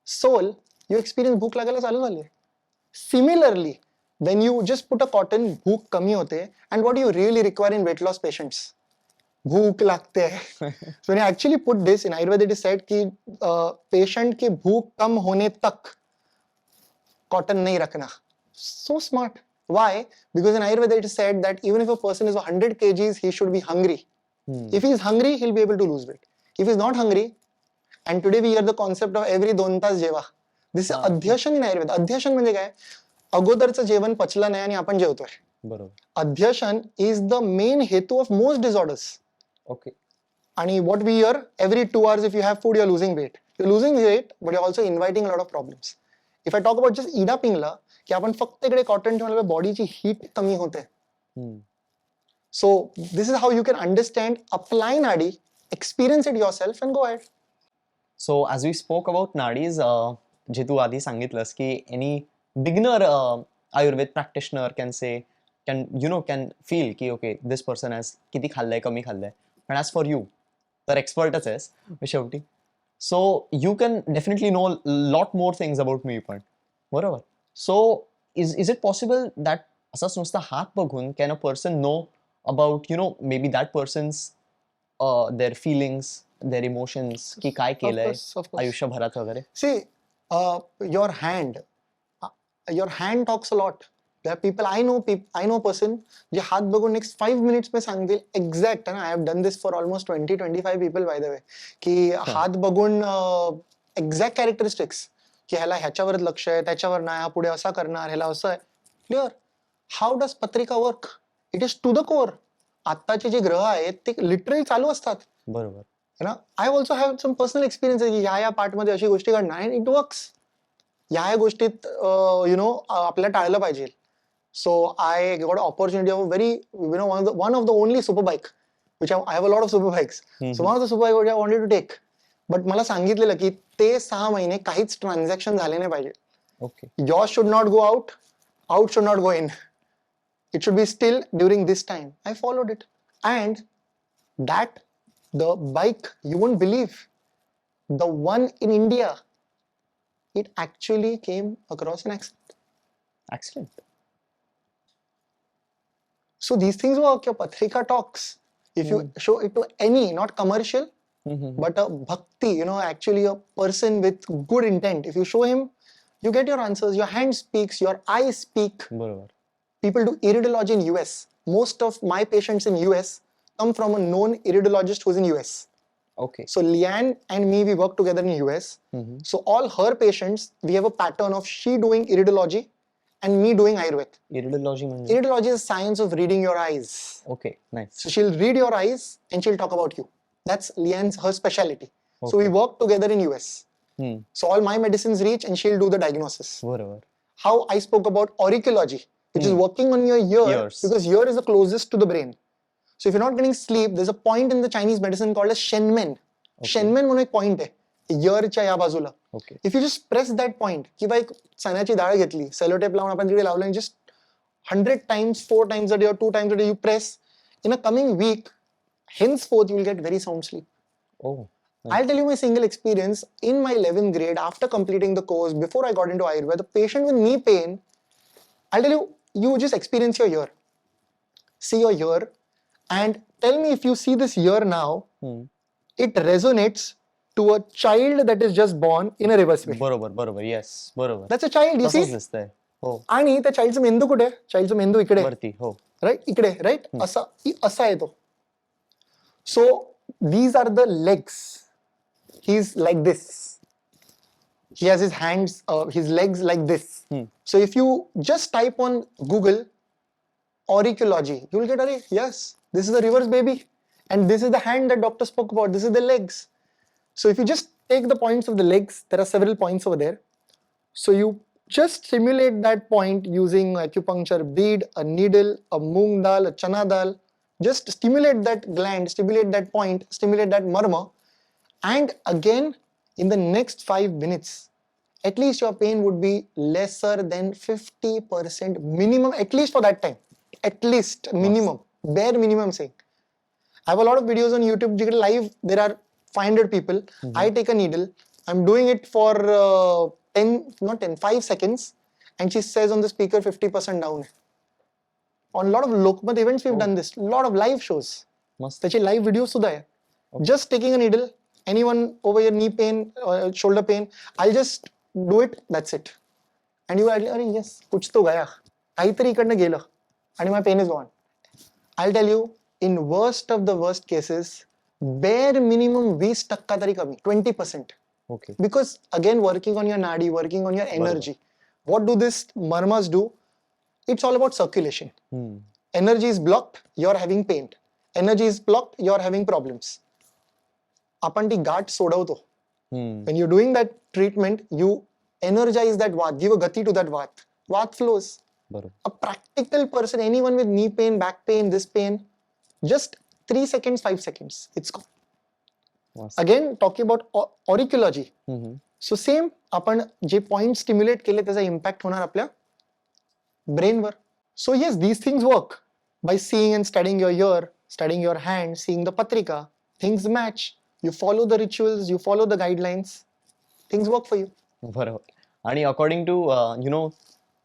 sole, you experience भूक लागायला चालू झाली. Similarly when you just put a cotton, भूक कमी होते. And what you really require in weight loss patients, भूक लागते. So when actually put this in Ayurveda, it is said की पेशेंट की भूख कम होने तक कॉटन नहीं रखना. So smart. Why? Because in Ayurveda it is said that even if a person is 100 kgs, he should be hungry. If he is hungry, he'll be able to lose weight. If he is not hungry, and today we hear the concept of every 2 तास जेवा. This is अध्यशन in Ayurveda. अध्यशन म्हणजे काय? अगोदरचं जेवण पचलं नाही आणि आपण जेवतोय. बरोबर. अध्यशन is the main हेतू of most disorders. Okay. आणि what we hear, every 2 hours if you have food, you are losing weight. You're losing weight, but you're also inviting a lot of problems. If I talk about just ida Pingala की आपण फक्त इकडे cotton ठेवल्यावर बॉडीची heat कमी होते. So this is how you can understand, apply nadi, experience it yourself and go ahead. So as we spoke about nadis, जे तू आधी सांगितलंस की any beginner Ayurved practitioner can say, can feel की okay, this person has किती खाल्लंय, कमी खाल्लंय. And as for you, तर expertच आहेस शेवटी. So you can definitely know a lot more things about me पण. बरोबर. So is it possible that असंच नुसतं हात बघून can a person know about, maybe that person's their feelings, their emotions, की काय केलंय आयुष्यभरात वगैरे? See, your hand talks a lot. There are people I know person जे हात बघून next 5 minutes में सांगतील exact. I have done this for almost 20-25 people by the way. की हात बघून exact characteristics की ह्याला ह्याच्यावरच लक्ष आहे, त्याच्यावर नाही, हा पुढे असा करणार, ह्याला असं आहे. Clear. How does पत्रिका work? It is to the core. आत्ताचे जे ग्रह आहेत ते लिटरली चालू असतात. बरोबर. है ना? I also have some personal experience की ह्या पार्ट मध्ये अशी गोष्टी घडणार and it works. ह्या गोष्टीत आपल्याला टाळलं पाहिजे. So I got an opportunity of a very, one of the only super bike, which I have a lot of super bikes. So one of the super bike which I wanted to take. But मला सांगितलेलं की ते 6 महिने काहीच transaction झाले नाही पाहिजे. Okay. Yours should not go out should not go in. It should be still during this time. I followed it. And that, the bike, you won't believe, the one in India, it actually came across an accident. Excellent. So these things work, your Patrika talks. If you show it to any, not commercial, but a bhakti, actually a person with good intent, if you show him, you get your answers. Your hand speaks, your eyes speak. बरोबर. People do iridology in US. Most of my patients in US come from a known iridologist who's in US. Okay. So Leanne and me, we work together in US. So all her patients, we have a pattern of she doing iridology and me doing Ayurveda. Iridology म्हणजे? Iridology is science of reading your eyes. Okay, nice. So she'll read your eyes and she'll talk about you. That's Leanne's, her specialty. Okay. So we work together in US. So all my medicines reach and she'll do the diagnosis. बरोबर. How I spoke about auricology, which is working on your ears, because ear is the closest to the brain. So if you're not getting sleep, there's a point in the Chinese medicine called as Shenmen. Okay. Shenmen म्हणून एक point आहे, earच्या या बाजूला. Okay. If you just press that point, की by चण्याची डाळ घेतली, sellotape लावून आपण तिकडे लावलं, and just 100 times, 4 times a day or 2 times a day, you press, in a coming week, henceforth you will get very sound sleep. Oh. Nice. I'll tell you my single experience. In my 11th grade, after completing the course, before I got into Ayurveda, the patient with knee pain, I'll tell you, you just experience your ear. See your ear and tell me if you see this ear now, it resonates to a child that is just born in a reverse way. बरोबर, yes, बरोबर. That's a child, you see? तसंच दिसतंय. हो. आणि त्या चाइल्डचं मेंदू कुठे? चाइल्डचं मेंदू इकडे. वरती, हो. राईट? इकडे, राईट? असा आहे तो. So these are the legs. He's like this. He has his hands, his legs like this. So if you just type on Google auricology, you will get, yes, this is a reverse baby. And this is the hand that doctor spoke about. This is the legs. So if you just take the points of the legs, there are several points over there. So you just stimulate that point using acupuncture bead, a needle, a moong dal, a chana dal. Just stimulate that gland, stimulate that point, stimulate that marma. And again, in the next 5 minutes, at least your pain would be lesser than 50% minimum, at least for that time. At least, minimum, bare minimum saying. I have a lot of videos on YouTube, live, there are 500 people. I take a needle, I'm doing it for 5 seconds, and she says on the speaker 50% down. On a lot of Lokmat events, we've done this, a lot of live shows. Such a live videos sudha hai. Just taking a needle, anyone over your knee pain, shoulder pain, I'll just do it, that's it. And you are like, yes, kuch to gaya. Kaitari iकडनं गेलं. And my pain is gone. I'll tell you, in worst of the worst cases, bare minimum 20% तरी कमी, 20%. Okay. Because again, working on your nadi, working on your energy. What do these marmas do? It's all about circulation. Energy is blocked, you're having pain. Energy is blocked, you're having problems. आपण ती गाठ सोडवतो. When you're doing that treatment, you energize that vat, give a gati to that vat. Vat flows. A practical person, anyone with knee pain, back pain, this pain, just 3 seconds, 5 seconds, it's gone. Again, talking about auriculogy. So same, आपण जे point stimulate केले त्याचा impact होणार आपल्या brain were. So yes, these things work by seeing and studying your ear, studying your hand, seeing the patrika. Things match. You follow the rituals, you follow the guidelines. Things work for you. बरोबर. आणि according to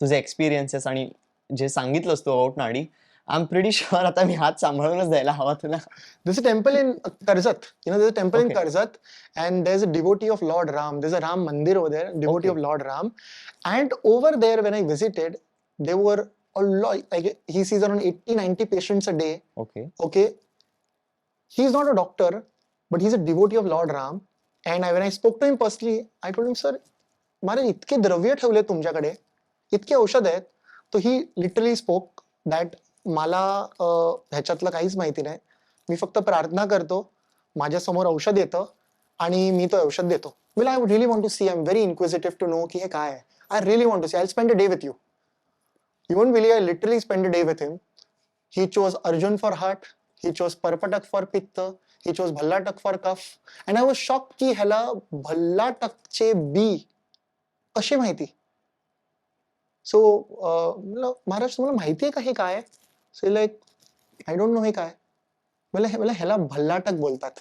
तुझे experiences आणि जे सांगितलंस तू about नाडी, I am pretty sure आता मी हात सांभाळूनच द्यायला हवा तुला. There's a temple in Karzat. There's a temple in Karzat, and there's a devotee of Lord Ram. There's a Ram Mandir over there, devotee of Lord Ram. And over there, when I visited, there were a lot. Like he sees around 80-90 patients a day. Okay. He's not a doctor, but he's a devotee of Lord Ram. And when I spoke to him personally, I told him, sir, महाराज इतके द्रव्य ठेवले तुमच्याकडे, इतके औषध आहेत. तो ही literally spoke that मला ह्याच्यातलं काहीच माहिती नाही, मी फक्त प्रार्थना करतो, माझ्यासमोर औषध येतं आणि मी तो औषध देतो. Well, I would really want to see. I'm very inquisitive to know की हे काय आहे. I really want to see. I'll spend a day with you. You won't believe, I literally spent a day with him. He chose Arjun for heart. He chose Parpatak for pitta. He chose Bhallatak for cough. And I was shocked की ह्याला Bhallatakचे B कसे माहिती. सो महाराज तुम्हाला माहिती आहे का हे काय? So like I don't know हे काय. मला ह्याला भल्लाटक बोलतात.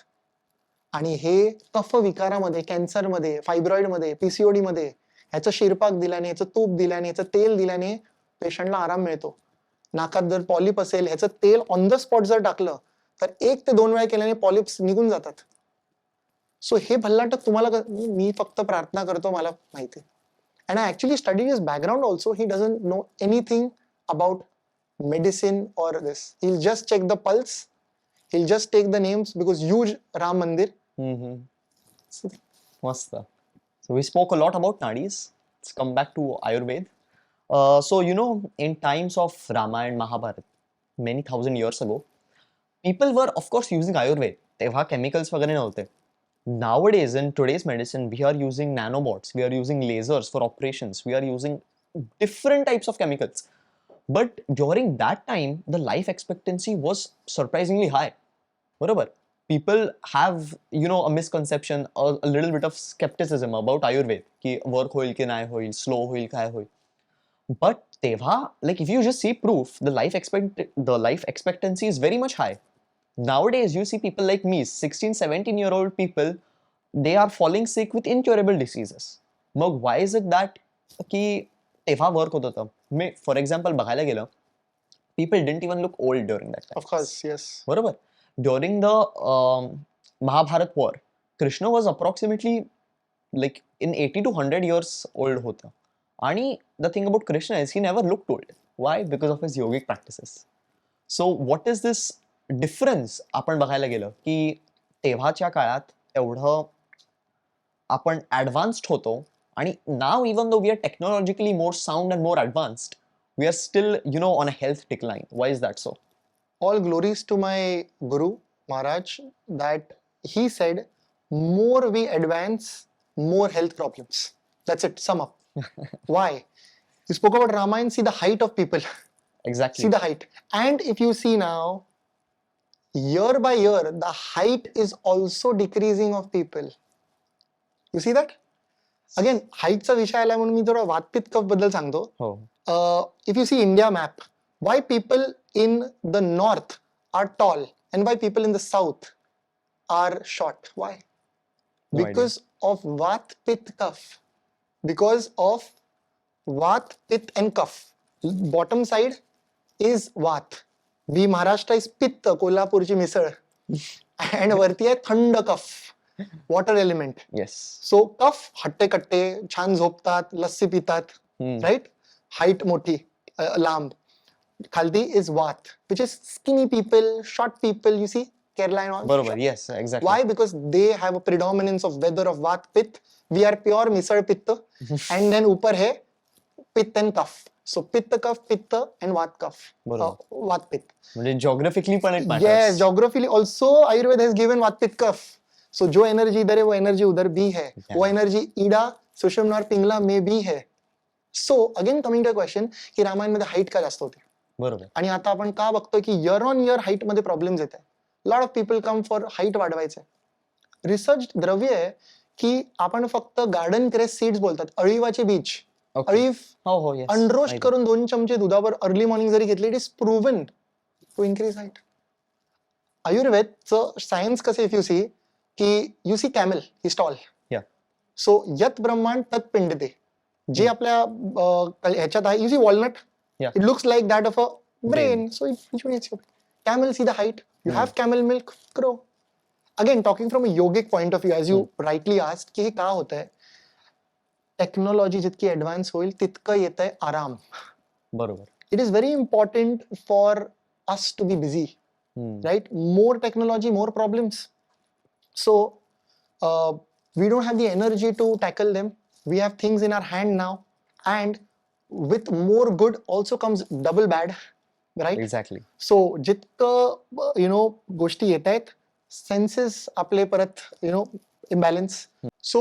आणि हे कफ विकारामध्ये, कॅन्सरमध्ये, फायब्रॉइडमध्ये, पीसीओडी मध्ये ह्याचं शिरपाक दिल्याने, ह्याचं तूप दिल्याने, ह्याचं तेल दिल्याने पेशंटला आराम मिळतो. नाकात जर पॉलिप असेल, ह्याचं तेल ऑन द स्पॉट जर टाकलं तर 1 ते 2 वेळा केल्याने पॉलिप्स निघून जातात. सो हे भल्लाटक तुम्हाला, मी फक्त प्रार्थना करतो, मला माहिती. And I actually studied his background also. He doesn't know anything about medicine or this. He'll just check the pulse. He'll just take the names because huge Ram Mandir. Masta. So we spoke a lot about nadis. Let's come back to Ayurveda. So in times of Rama and Mahabharata, many thousand years ago, people were of course using Ayurveda. तेव्हा chemicals वगैरे नव्हते. Nowadays, in today's medicine, we are using nanobots, we are using lasers for operations, we are using different types of chemicals. But during that time, the life expectancy was surprisingly high. Barabar. People have, a misconception, a little bit of skepticism about Ayurveda. Ki work hoil ki nahi hoil, slow hoil kai hoil. But tevha, like if you just see proof, the life expectancy is very much high. Nowadays, you see people like me, 16-17-year-old people, they are falling sick with incurable diseases. Mag, why is it that ki tevha work hota tha? For example, bagaila gela, people didn't even look old during that time. Of course, yes. Barabar. During the Mahabharata war, Krishna was approximately like in 80 to 100 years old hota. And the thing about Krishna is he never looked old. Why? Because of his yogic practices. So what is this difference आपण बघायला गेलं की तेव्हाच्या काळात एवढं आपण advanced होतो आणि नाव even though we are technologically more sound and more advanced, we are still on a health decline. Why is that so? All glories to my Guru Maharaj that he said, more we advance, more health problems. That's it, sum up. Why? You spoke about Ramayana, see the height of people. Exactly. See the height. And if you see now, year by year, the height is also decreasing of people. You see that? Again, height चा विषय आला म्हणून मी थोडा वातपित्त कफ बद्दल सांगतो. If you see India map, why people in the north are tall and why people in the south are short? Why? No because idea. Of vat, pit, kaf. Because of vat, pit and kaf. Bottom side is vat. We Maharashtra is pitta, कोल्हापूरची misal. And वरती आहे थंड कफ, water element. Yes. So कफ हट्टे कट्टे, छान झोपतात, लस्सी पितात, right? Height मोठी, लांब. खालती is vat, which is skinny people, short people, you see, Kerala and all. Barabar, yes, exactly. Why? Because they have a predominance of weather of vat, pit. We are pure misal pitta. And then upar hai pit and kaf. So pitta kaf, pitta and vat kaf. Vat pit. Geographically पण it matters. Yes, geographically also Ayurveda has given vat pit kaf. सो जो energy इधर है वो energy उधर भी है, वो energy ईडा सुषुम्ना और पिंगला में भी है. So again coming to question की रामायण मध्ये हाईट का जास्त होते, बरोबर. आणि आता आपण का बघतोय की इयर ऑन इयर हाईट मध्ये प्रॉब्लेम्स येत आहे. Lot of people come for height वाढवायचे. रिसर्च द्रव्य आहे की आपण फक्त गार्डन क्रेस सीड्स बोलतात, अळीवाचे बीज, अळीव अनरोस्ट करून 2 चमचे दुधावर अर्ली मॉर्निंग जरी घेतले, it is proven to increase height. आयुर्वेदचं सायन्स कसं, इफ यू सी की you see camel is tall, so यत ब्रह्मांड तत् पिंडते, जे आपल्या ह्याच्यात आहे, you see walnut, it looks like that of a brain, so it camel see the height, you have camel milk, grow. Again talking from a yogic point of view, as you rightly asked कि हे का होता है, technology जितकी advance होईल तितकं येत आहे आराम. बरोबर. It is very important for us to be busy, right? More technology, more problems. So we don't have the energy to tackle them. We have things in our hand now, and with more good also comes double bad, right? Exactly. So जितकं गोष्टी येत आहेत, senses आपले परत imbalance. So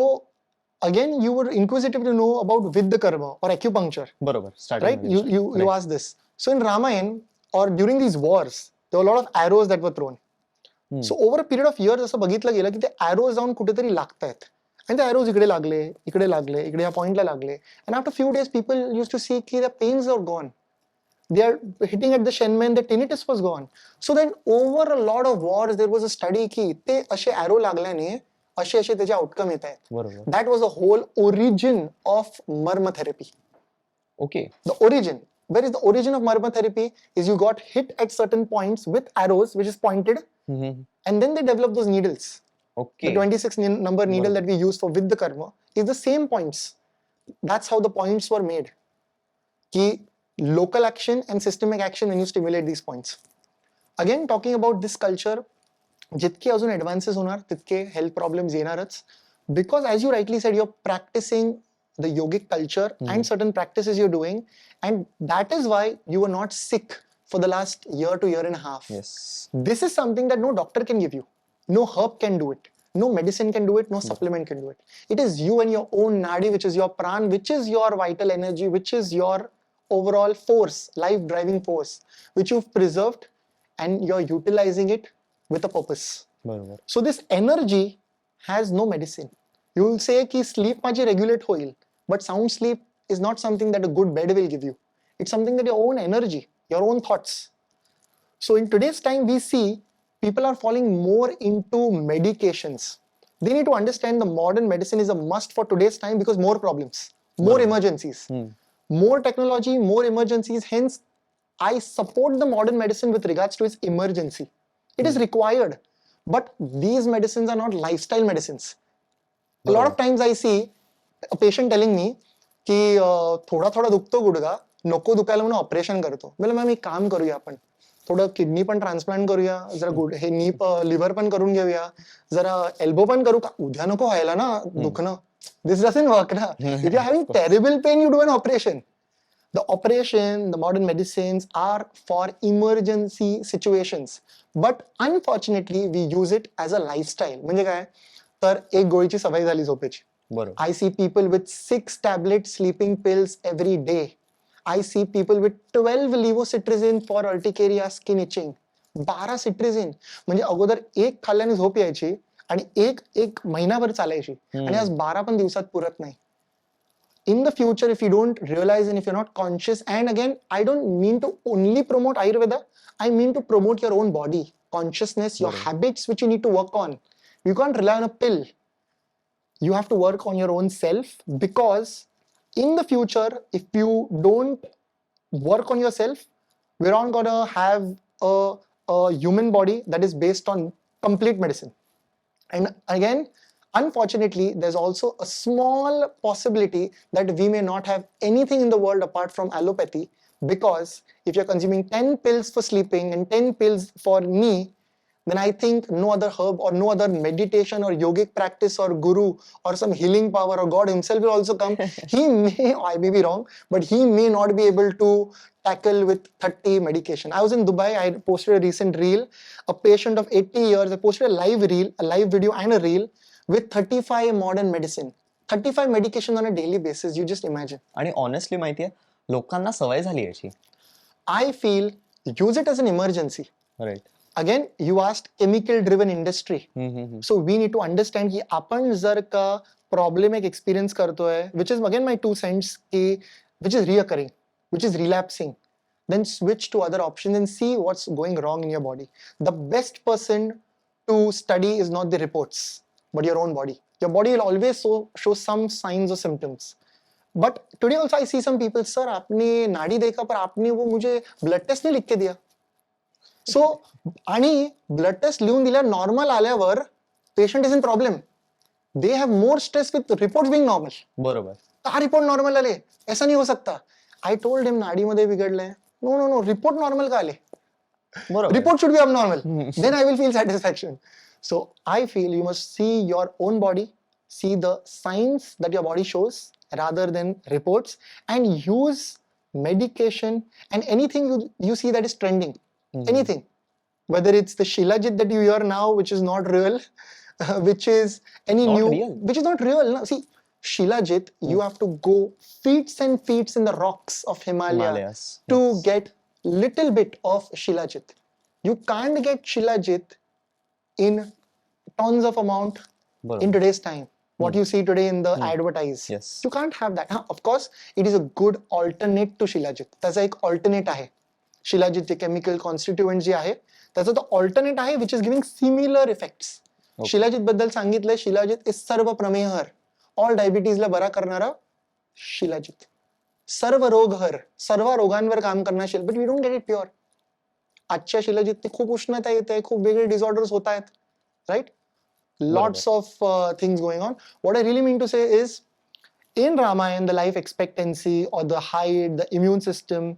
again you were inquisitive to know about Vidya karma or acupuncture. बरोबर. Right? You asked this. So in Ramayana or during these wars, there were a lot of arrows that were thrown. So over a period of years असं बघितलं गेलं की ते arrows जाऊन कुठेतरी लागतायत, आणि ते arrows इकडे लागले, इकडे या पॉइंटला लागले, and after few days people used to see की the pains are gone. They are hitting at the shenmen, the tinnitus was gone. So then over a lot of wars there was a study की ते असे arrow लागल्याने असे त्याचे outcome येत आहेत. That was the whole origin of marma therapy. Okay. The origin. Where is the origin of marma therapy? Is you got hit at certain points with arrows which is pointed, and then they develop those needles. Okay. The 26 number needle that we use for Vidya karma is the same points. That's how the points were made. Ki local action and systemic action when you stimulate these points. Again talking about this culture, जितके अजून advances होणार तितके health problems येणारच, because as you rightly said, you're practicing the yogic culture and certain practices you're doing, and that is why you were not sick for the last year to year and a half. Yes. This is something that no doctor can give you, no herb can do it, no medicine can do it, no supplement can do it. It is you and your own nadi, which is your pran, which is your vital energy, which is your overall force, life driving force, which you've preserved and you're utilizing it with a purpose. So this energy has no medicine. You will say ki sleep maji regulate hoil, but sound sleep is not something that a good bed will give you. It's something that your own energy, your own thoughts. So in today's time we see people are falling more into medications. They need to understand the modern medicine is a must for today's time because more problems, more emergencies, more technology, more emergencies. Hence I support the modern medicine with regards to its emergency. It is required, but these medicines are not lifestyle medicines. A lot of times I see a patient telling me की थोडा थोडा दुखतो गुडगा, नको दुखायला म्हणून operation करतो. मला ma'am एक काम करूया, आपण थोडं किडनी पण ट्रान्सप्लांट करूया, जरा हे नी लिव्हर पण करून घेऊया, जरा एल्बो पण करू का, उद्या नको व्हायला ना दुखणं. This doesn't work na. If you're having terrible pain, you do an operation. The operation, the modern medicines are for emergency situations, but unfortunately we use it as a lifestyle. म्हणजे काय, तर एक गोळीची सवय झाली झोपेची. I see people with 6 tablet sleeping pills every day. I see people with 12 levocitrazine for urticaria, skin itching. 12 citrazine. म्हणजे अगोदर एक खाल्ल्याने झोप यायची आणि एक महिनाभर चालायची, आणि आज 12 पण दिवसात पुरत नाही. In the future, if you don't realize and if you're not conscious, and again, I don't mean to only promote Ayurveda, I mean to promote your own body, consciousness, your habits which you need to work on. You can't rely on a pill. You have to work on your own self, because in the future, if you don't work on yourself, we're not gonna have a human body that is based on complete medicine. And again, unfortunately, there's also a small possibility that we may not have anything in the world apart from allopathy, because if you're consuming 10 pills for sleeping and 10 pills for knee, then I think no other herb or no other meditation or yogic practice or guru or some healing power or God himself will also come. He may, I may be wrong, but he may not be able to tackle with 30 medication. I was in Dubai, I posted a recent reel, a patient of 80 years, I posted a live reel, a live video and a reel with 35 modern medicine. 35 medication on a daily basis, you just imagine. आणि honestly माहितीये लोकांना सवय झाली याची. I feel use it as an emergency. Right. Again, you asked chemical driven industry. So we need to understand की आपण जर का problem एक experience करतोय, which is again my 2 cents की which is reoccurring, which is relapsing, then switch to other options and see what's going wrong in your body. The best person to study is not the reports, but your own body. Your body will always show some signs or symptoms. But today also I see some people, sir, आपने नाड़ी देखा पर आपने वो मुझे blood test नहीं लिख के दिया. So, आणि ब्लड टेस्ट लिहून दिल्या नॉर्मल आल्यावर patient is in problem. They have more stress with reports being normal. बरोबर. का रिपोर्ट नॉर्मल आले? ऐसा नाही हो सकता. आय टोल्ड हिम नाडीमध्ये बिघडलंय. No no no, report normal का आले? बरोबर. Report should be abnormal. Then I will feel satisfaction. So I feel you must see your own body, see the signs that your body shows rather than reports, and use medication and anything you see that is trending. Anything, whether it's the Shilajit that you hear now, which is not real, which is any Not new, real. which is not real. No? See, Shilajit, you have to go feet and feet in the rocks of Himalayas. to get little bit of Shilajit. You can't get Shilajit in tons of amount बरोबर. in today's time. What you see today in the advertise. Yes. You can't have that. Of course, it is a good alternate to Shilajit. त्याचा एक alternate आहे. शिलाजित जे chemical constituent जे आहे त्याचं तो alternate आहे which is giving similar effects. Shilajit बद्दल सांगितलंय, shilajit is serve प्रमेयहर, all डायबिटीजला बरा करणारा शिलाजित, सर्व रोगहर, सर्व रोगांवर काम करणारा शिल. But we don't get it pure. आजच्या शिलाजित खूप उष्णता येते, खूप वेगळे डिसऑर्डर्स होत आहेत, right? Lots of things going on. What I really mean to say is in Ramayana, the life expectancy or the height, the immune system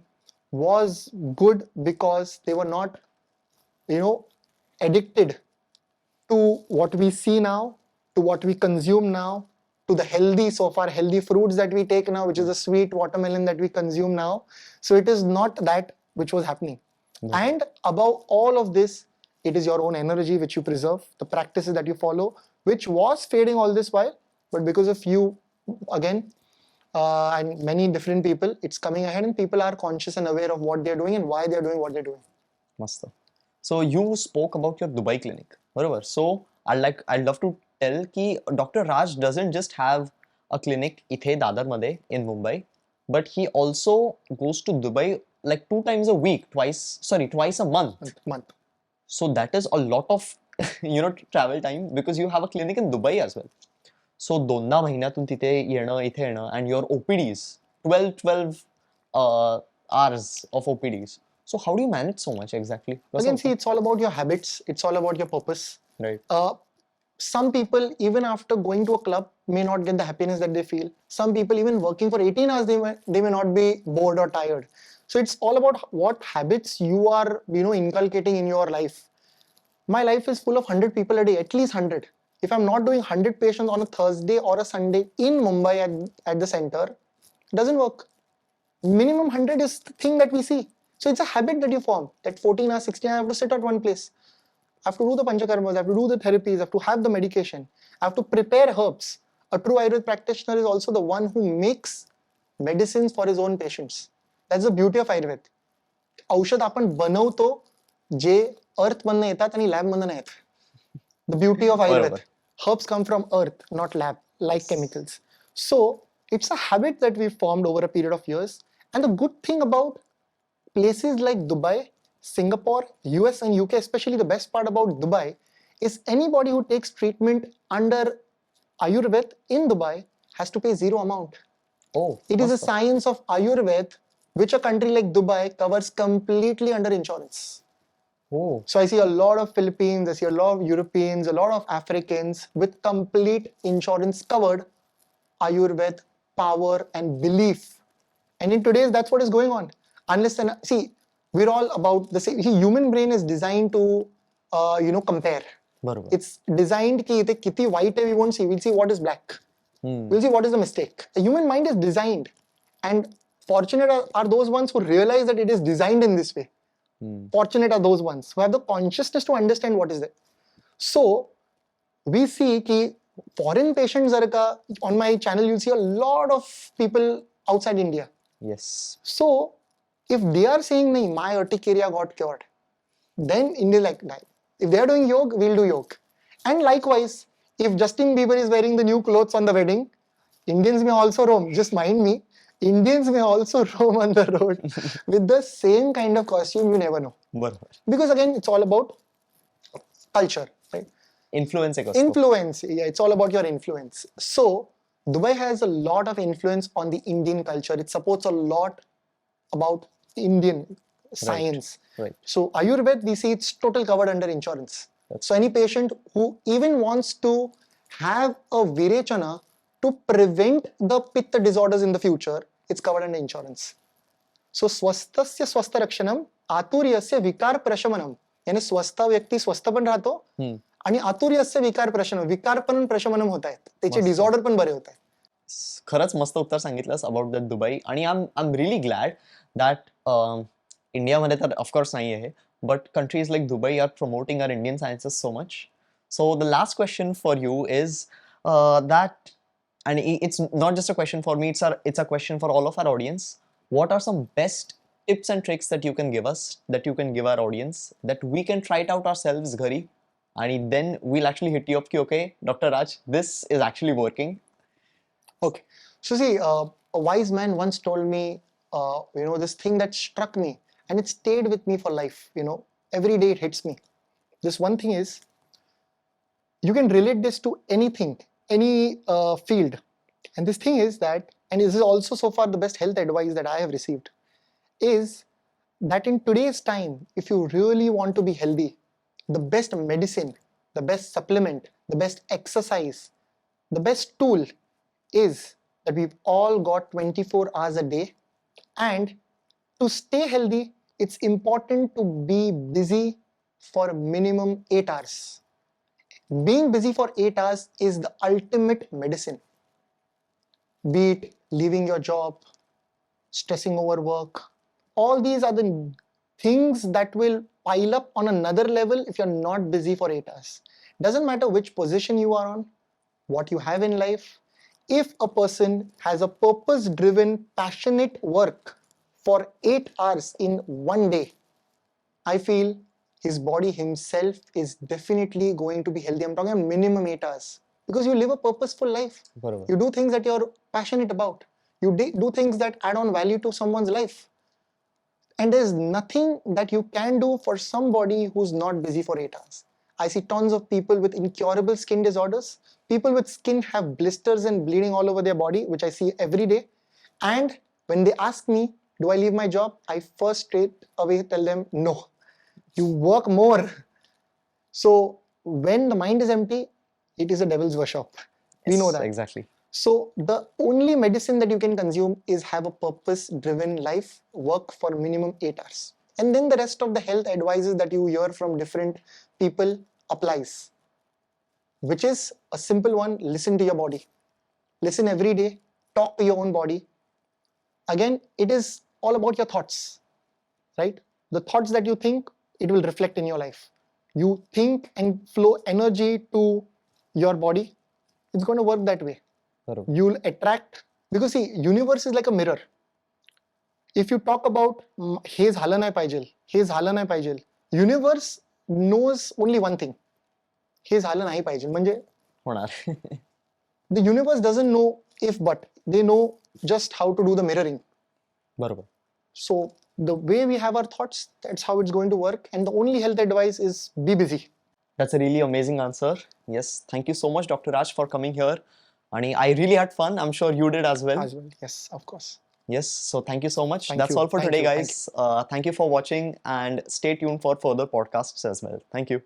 was good because they were not, addicted to what we see now, to what we consume now, to the healthy, so far healthy fruits that we take now, which is the sweet watermelon that we consume now. So it is not that which was happening. And above all of this, it is your own energy which you preserve, the practices that you follow, which was fading all this while, but because of you, again, and many different people, it's coming ahead and people are conscious and aware of what they're doing and why they're doing what they're doing. मस्त. So you spoke about your Dubai clinic, बरोबर? So I'd love to tell की Dr. Raj doesn't just have a clinic इथे दादरमध्ये in Mumbai, but he also goes to Dubai like 2 times a week, twice a month. So that is a lot of travel time because you have a clinic in Dubai as well. So 2 महिन्यातून तिथे येणं, इथे येणं, and your OPDs, 12 hours of OPDs. So how do you manage so much exactly? Again, see, it's all about your habits. It's all about your purpose. Right. Some people, even after going to a club, may not get the happiness that they feel. Some people, even working for 18 hours, they may not be bored or tired. So it's all about what habits you are, inculcating in your life. My life is full of 100 people a day, at least 100. If I'm not doing 100 patients on a Thursday or a Sunday in Mumbai at the center, it doesn't work. Minimum 100 is the thing that we see. So it's a habit that you form. That 14 hours, 16 hours, I have to sit at one place. I have to do the panchakarmas, I have to do the therapies, I have to have the medication, I have to prepare herbs. A true Ayurveda practitioner is also the one who makes medicines for his own patients. That's the beauty of Ayurveda. औषध आपण बनवतो जे अर्थ मधनं येतात आणि lab मधनं नाही येत. The beauty of Ayurveda. Herbs come from earth, not lab, like chemicals. So it's a habit that we've formed over a period of years. And the good thing about places like Dubai, Singapore, US and UK, especially the best part about Dubai, is anybody who takes treatment under Ayurveda in Dubai has to pay 0 amount. Oh, it is a science of Ayurveda, which a country like Dubai covers completely under insurance. Oh. So I see a lot of Philippines, I see a lot of Europeans, a lot of Africans with complete insurance covered Ayurveda, power and belief. And in today's, that's what is going on. Unless, see, we're all about the same. Human brain is designed to compare. बरोबर. It's designed ki ite kiti white hai, we won't see. We'll see what is black. We'll see what is the mistake. The human mind is designed, and fortunate are those ones who realize that it is designed in this way. Fortunate are those ones who have the consciousness to understand what is there. So we see ki foreign patients on my channel, you'll see a lot of people outside India. Yes. So if they are saying nahi, my urticaria got cured, then India like that. If they are doing yoga, we'll do yoga. And likewise, if Justin Bieber is wearing the new clothes on the wedding, Indians may also roam. Just mind me, Indians may also roam on the road with the same kind of costume. You never know. बरोबर. Because again, it's all about culture, right? Influence एक असतो. Influence, yeah, it's all about your influence. So Dubai has a lot of influence on the Indian culture. It supports a lot about Indian science. Right. So Ayurveda, we see it's total covered under insurance. So any patient who even wants to have a virechana to prevent the pitta disorders in the future, it's covered under insurance. So swasthasya swastharakshanam aturyasya vikar prashamanam. यानी स्वस्थ व्यक्ती स्वस्थ पण राहतो आणि आतुर्यस्य विकार प्रशमनम, विकार पण प्रशमनम होत आहेत, त्याचे डिसऑर्डर पण बरे होत आहेत. खरंच मस्त उत्तर सांगितलंस अबाउट द दुबई. आणि I am really glad that इंडियामध्ये तर ऑफकोर्स नाही आहे, but countries like Dubai are promoting our Indian sciences so much. So the last question for you is that, and it's not just a question for me, it's a question for all of our audience. What are some best tips and tricks that you can give us, that you can give our audience, that we can try it out ourselves घरी, and then we'll actually hit you up ki, okay, Dr. Raj, this is actually working. Okay. So see, a wise man once told me, this thing that struck me, and it stayed with me for life. Every day it hits me. This one thing is, you can relate this to anything, any field. And this thing is that, and this is also so far the best health advice that I have received, is that in today's time, if you really want to be healthy, the best medicine, the best supplement, the best exercise, the best tool is that we've all got 24 hours a day. And to stay healthy, it's important to be busy for minimum 8 hours. Being busy for 8 hours is the ultimate medicine. Be it leaving your job, stressing over work, all these are the things that will pile up on another level if you're not busy for 8 hours. Doesn't matter which position you are on, what you have in life. If a person has a purpose-driven, passionate work for 8 hours in one day, I feel his body himself is definitely going to be healthy. I'm talking minimum 8 hours. Because you live a purposeful life. Barabar. You do things that you're passionate about. You do things that add on value to someone's life. And there's nothing that you can do for somebody who's not busy for 8 hours. I see tons of people with incurable skin disorders. People with skin have blisters and bleeding all over their body, which I see every day. And when they ask me, do I leave my job? I first straight away tell them, no. You work more. So when the mind is empty, it is a devil's workshop. We know that. Exactly. So the only medicine that you can consume is have a purpose-driven life, work for minimum 8 hours. And then the rest of the health advices that you hear from different people applies. Which is a simple one, listen to your body. Listen every day, talk to your own body. Again, it is all about your thoughts, right? The thoughts that you think, it will reflect in your life. You think and flow energy to your body, it's going to work that way. Barabar. You'll attract, because see, universe is like a mirror. If you talk about हेच झालं नाही पाहिजे, हेच झालं नाही पाहिजे, universe knows only one thing. हे झालं नाही पाहिजे म्हणजे होणार. The universe doesn't know if but, they know just how to do the mirroring. बरोबर. So the way we have our thoughts, that's how it's going to work. And the only health advice is be busy. That's a really amazing answer. Yes, thank you so much, Dr. Raj, for coming here. And I really had fun. I'm sure you did as well. As well, yes, of course. Yes, so thank you so much. Thank That's you. all for Thank today, you. guys. Thank you for watching, and stay tuned for further podcasts as well. Thank you.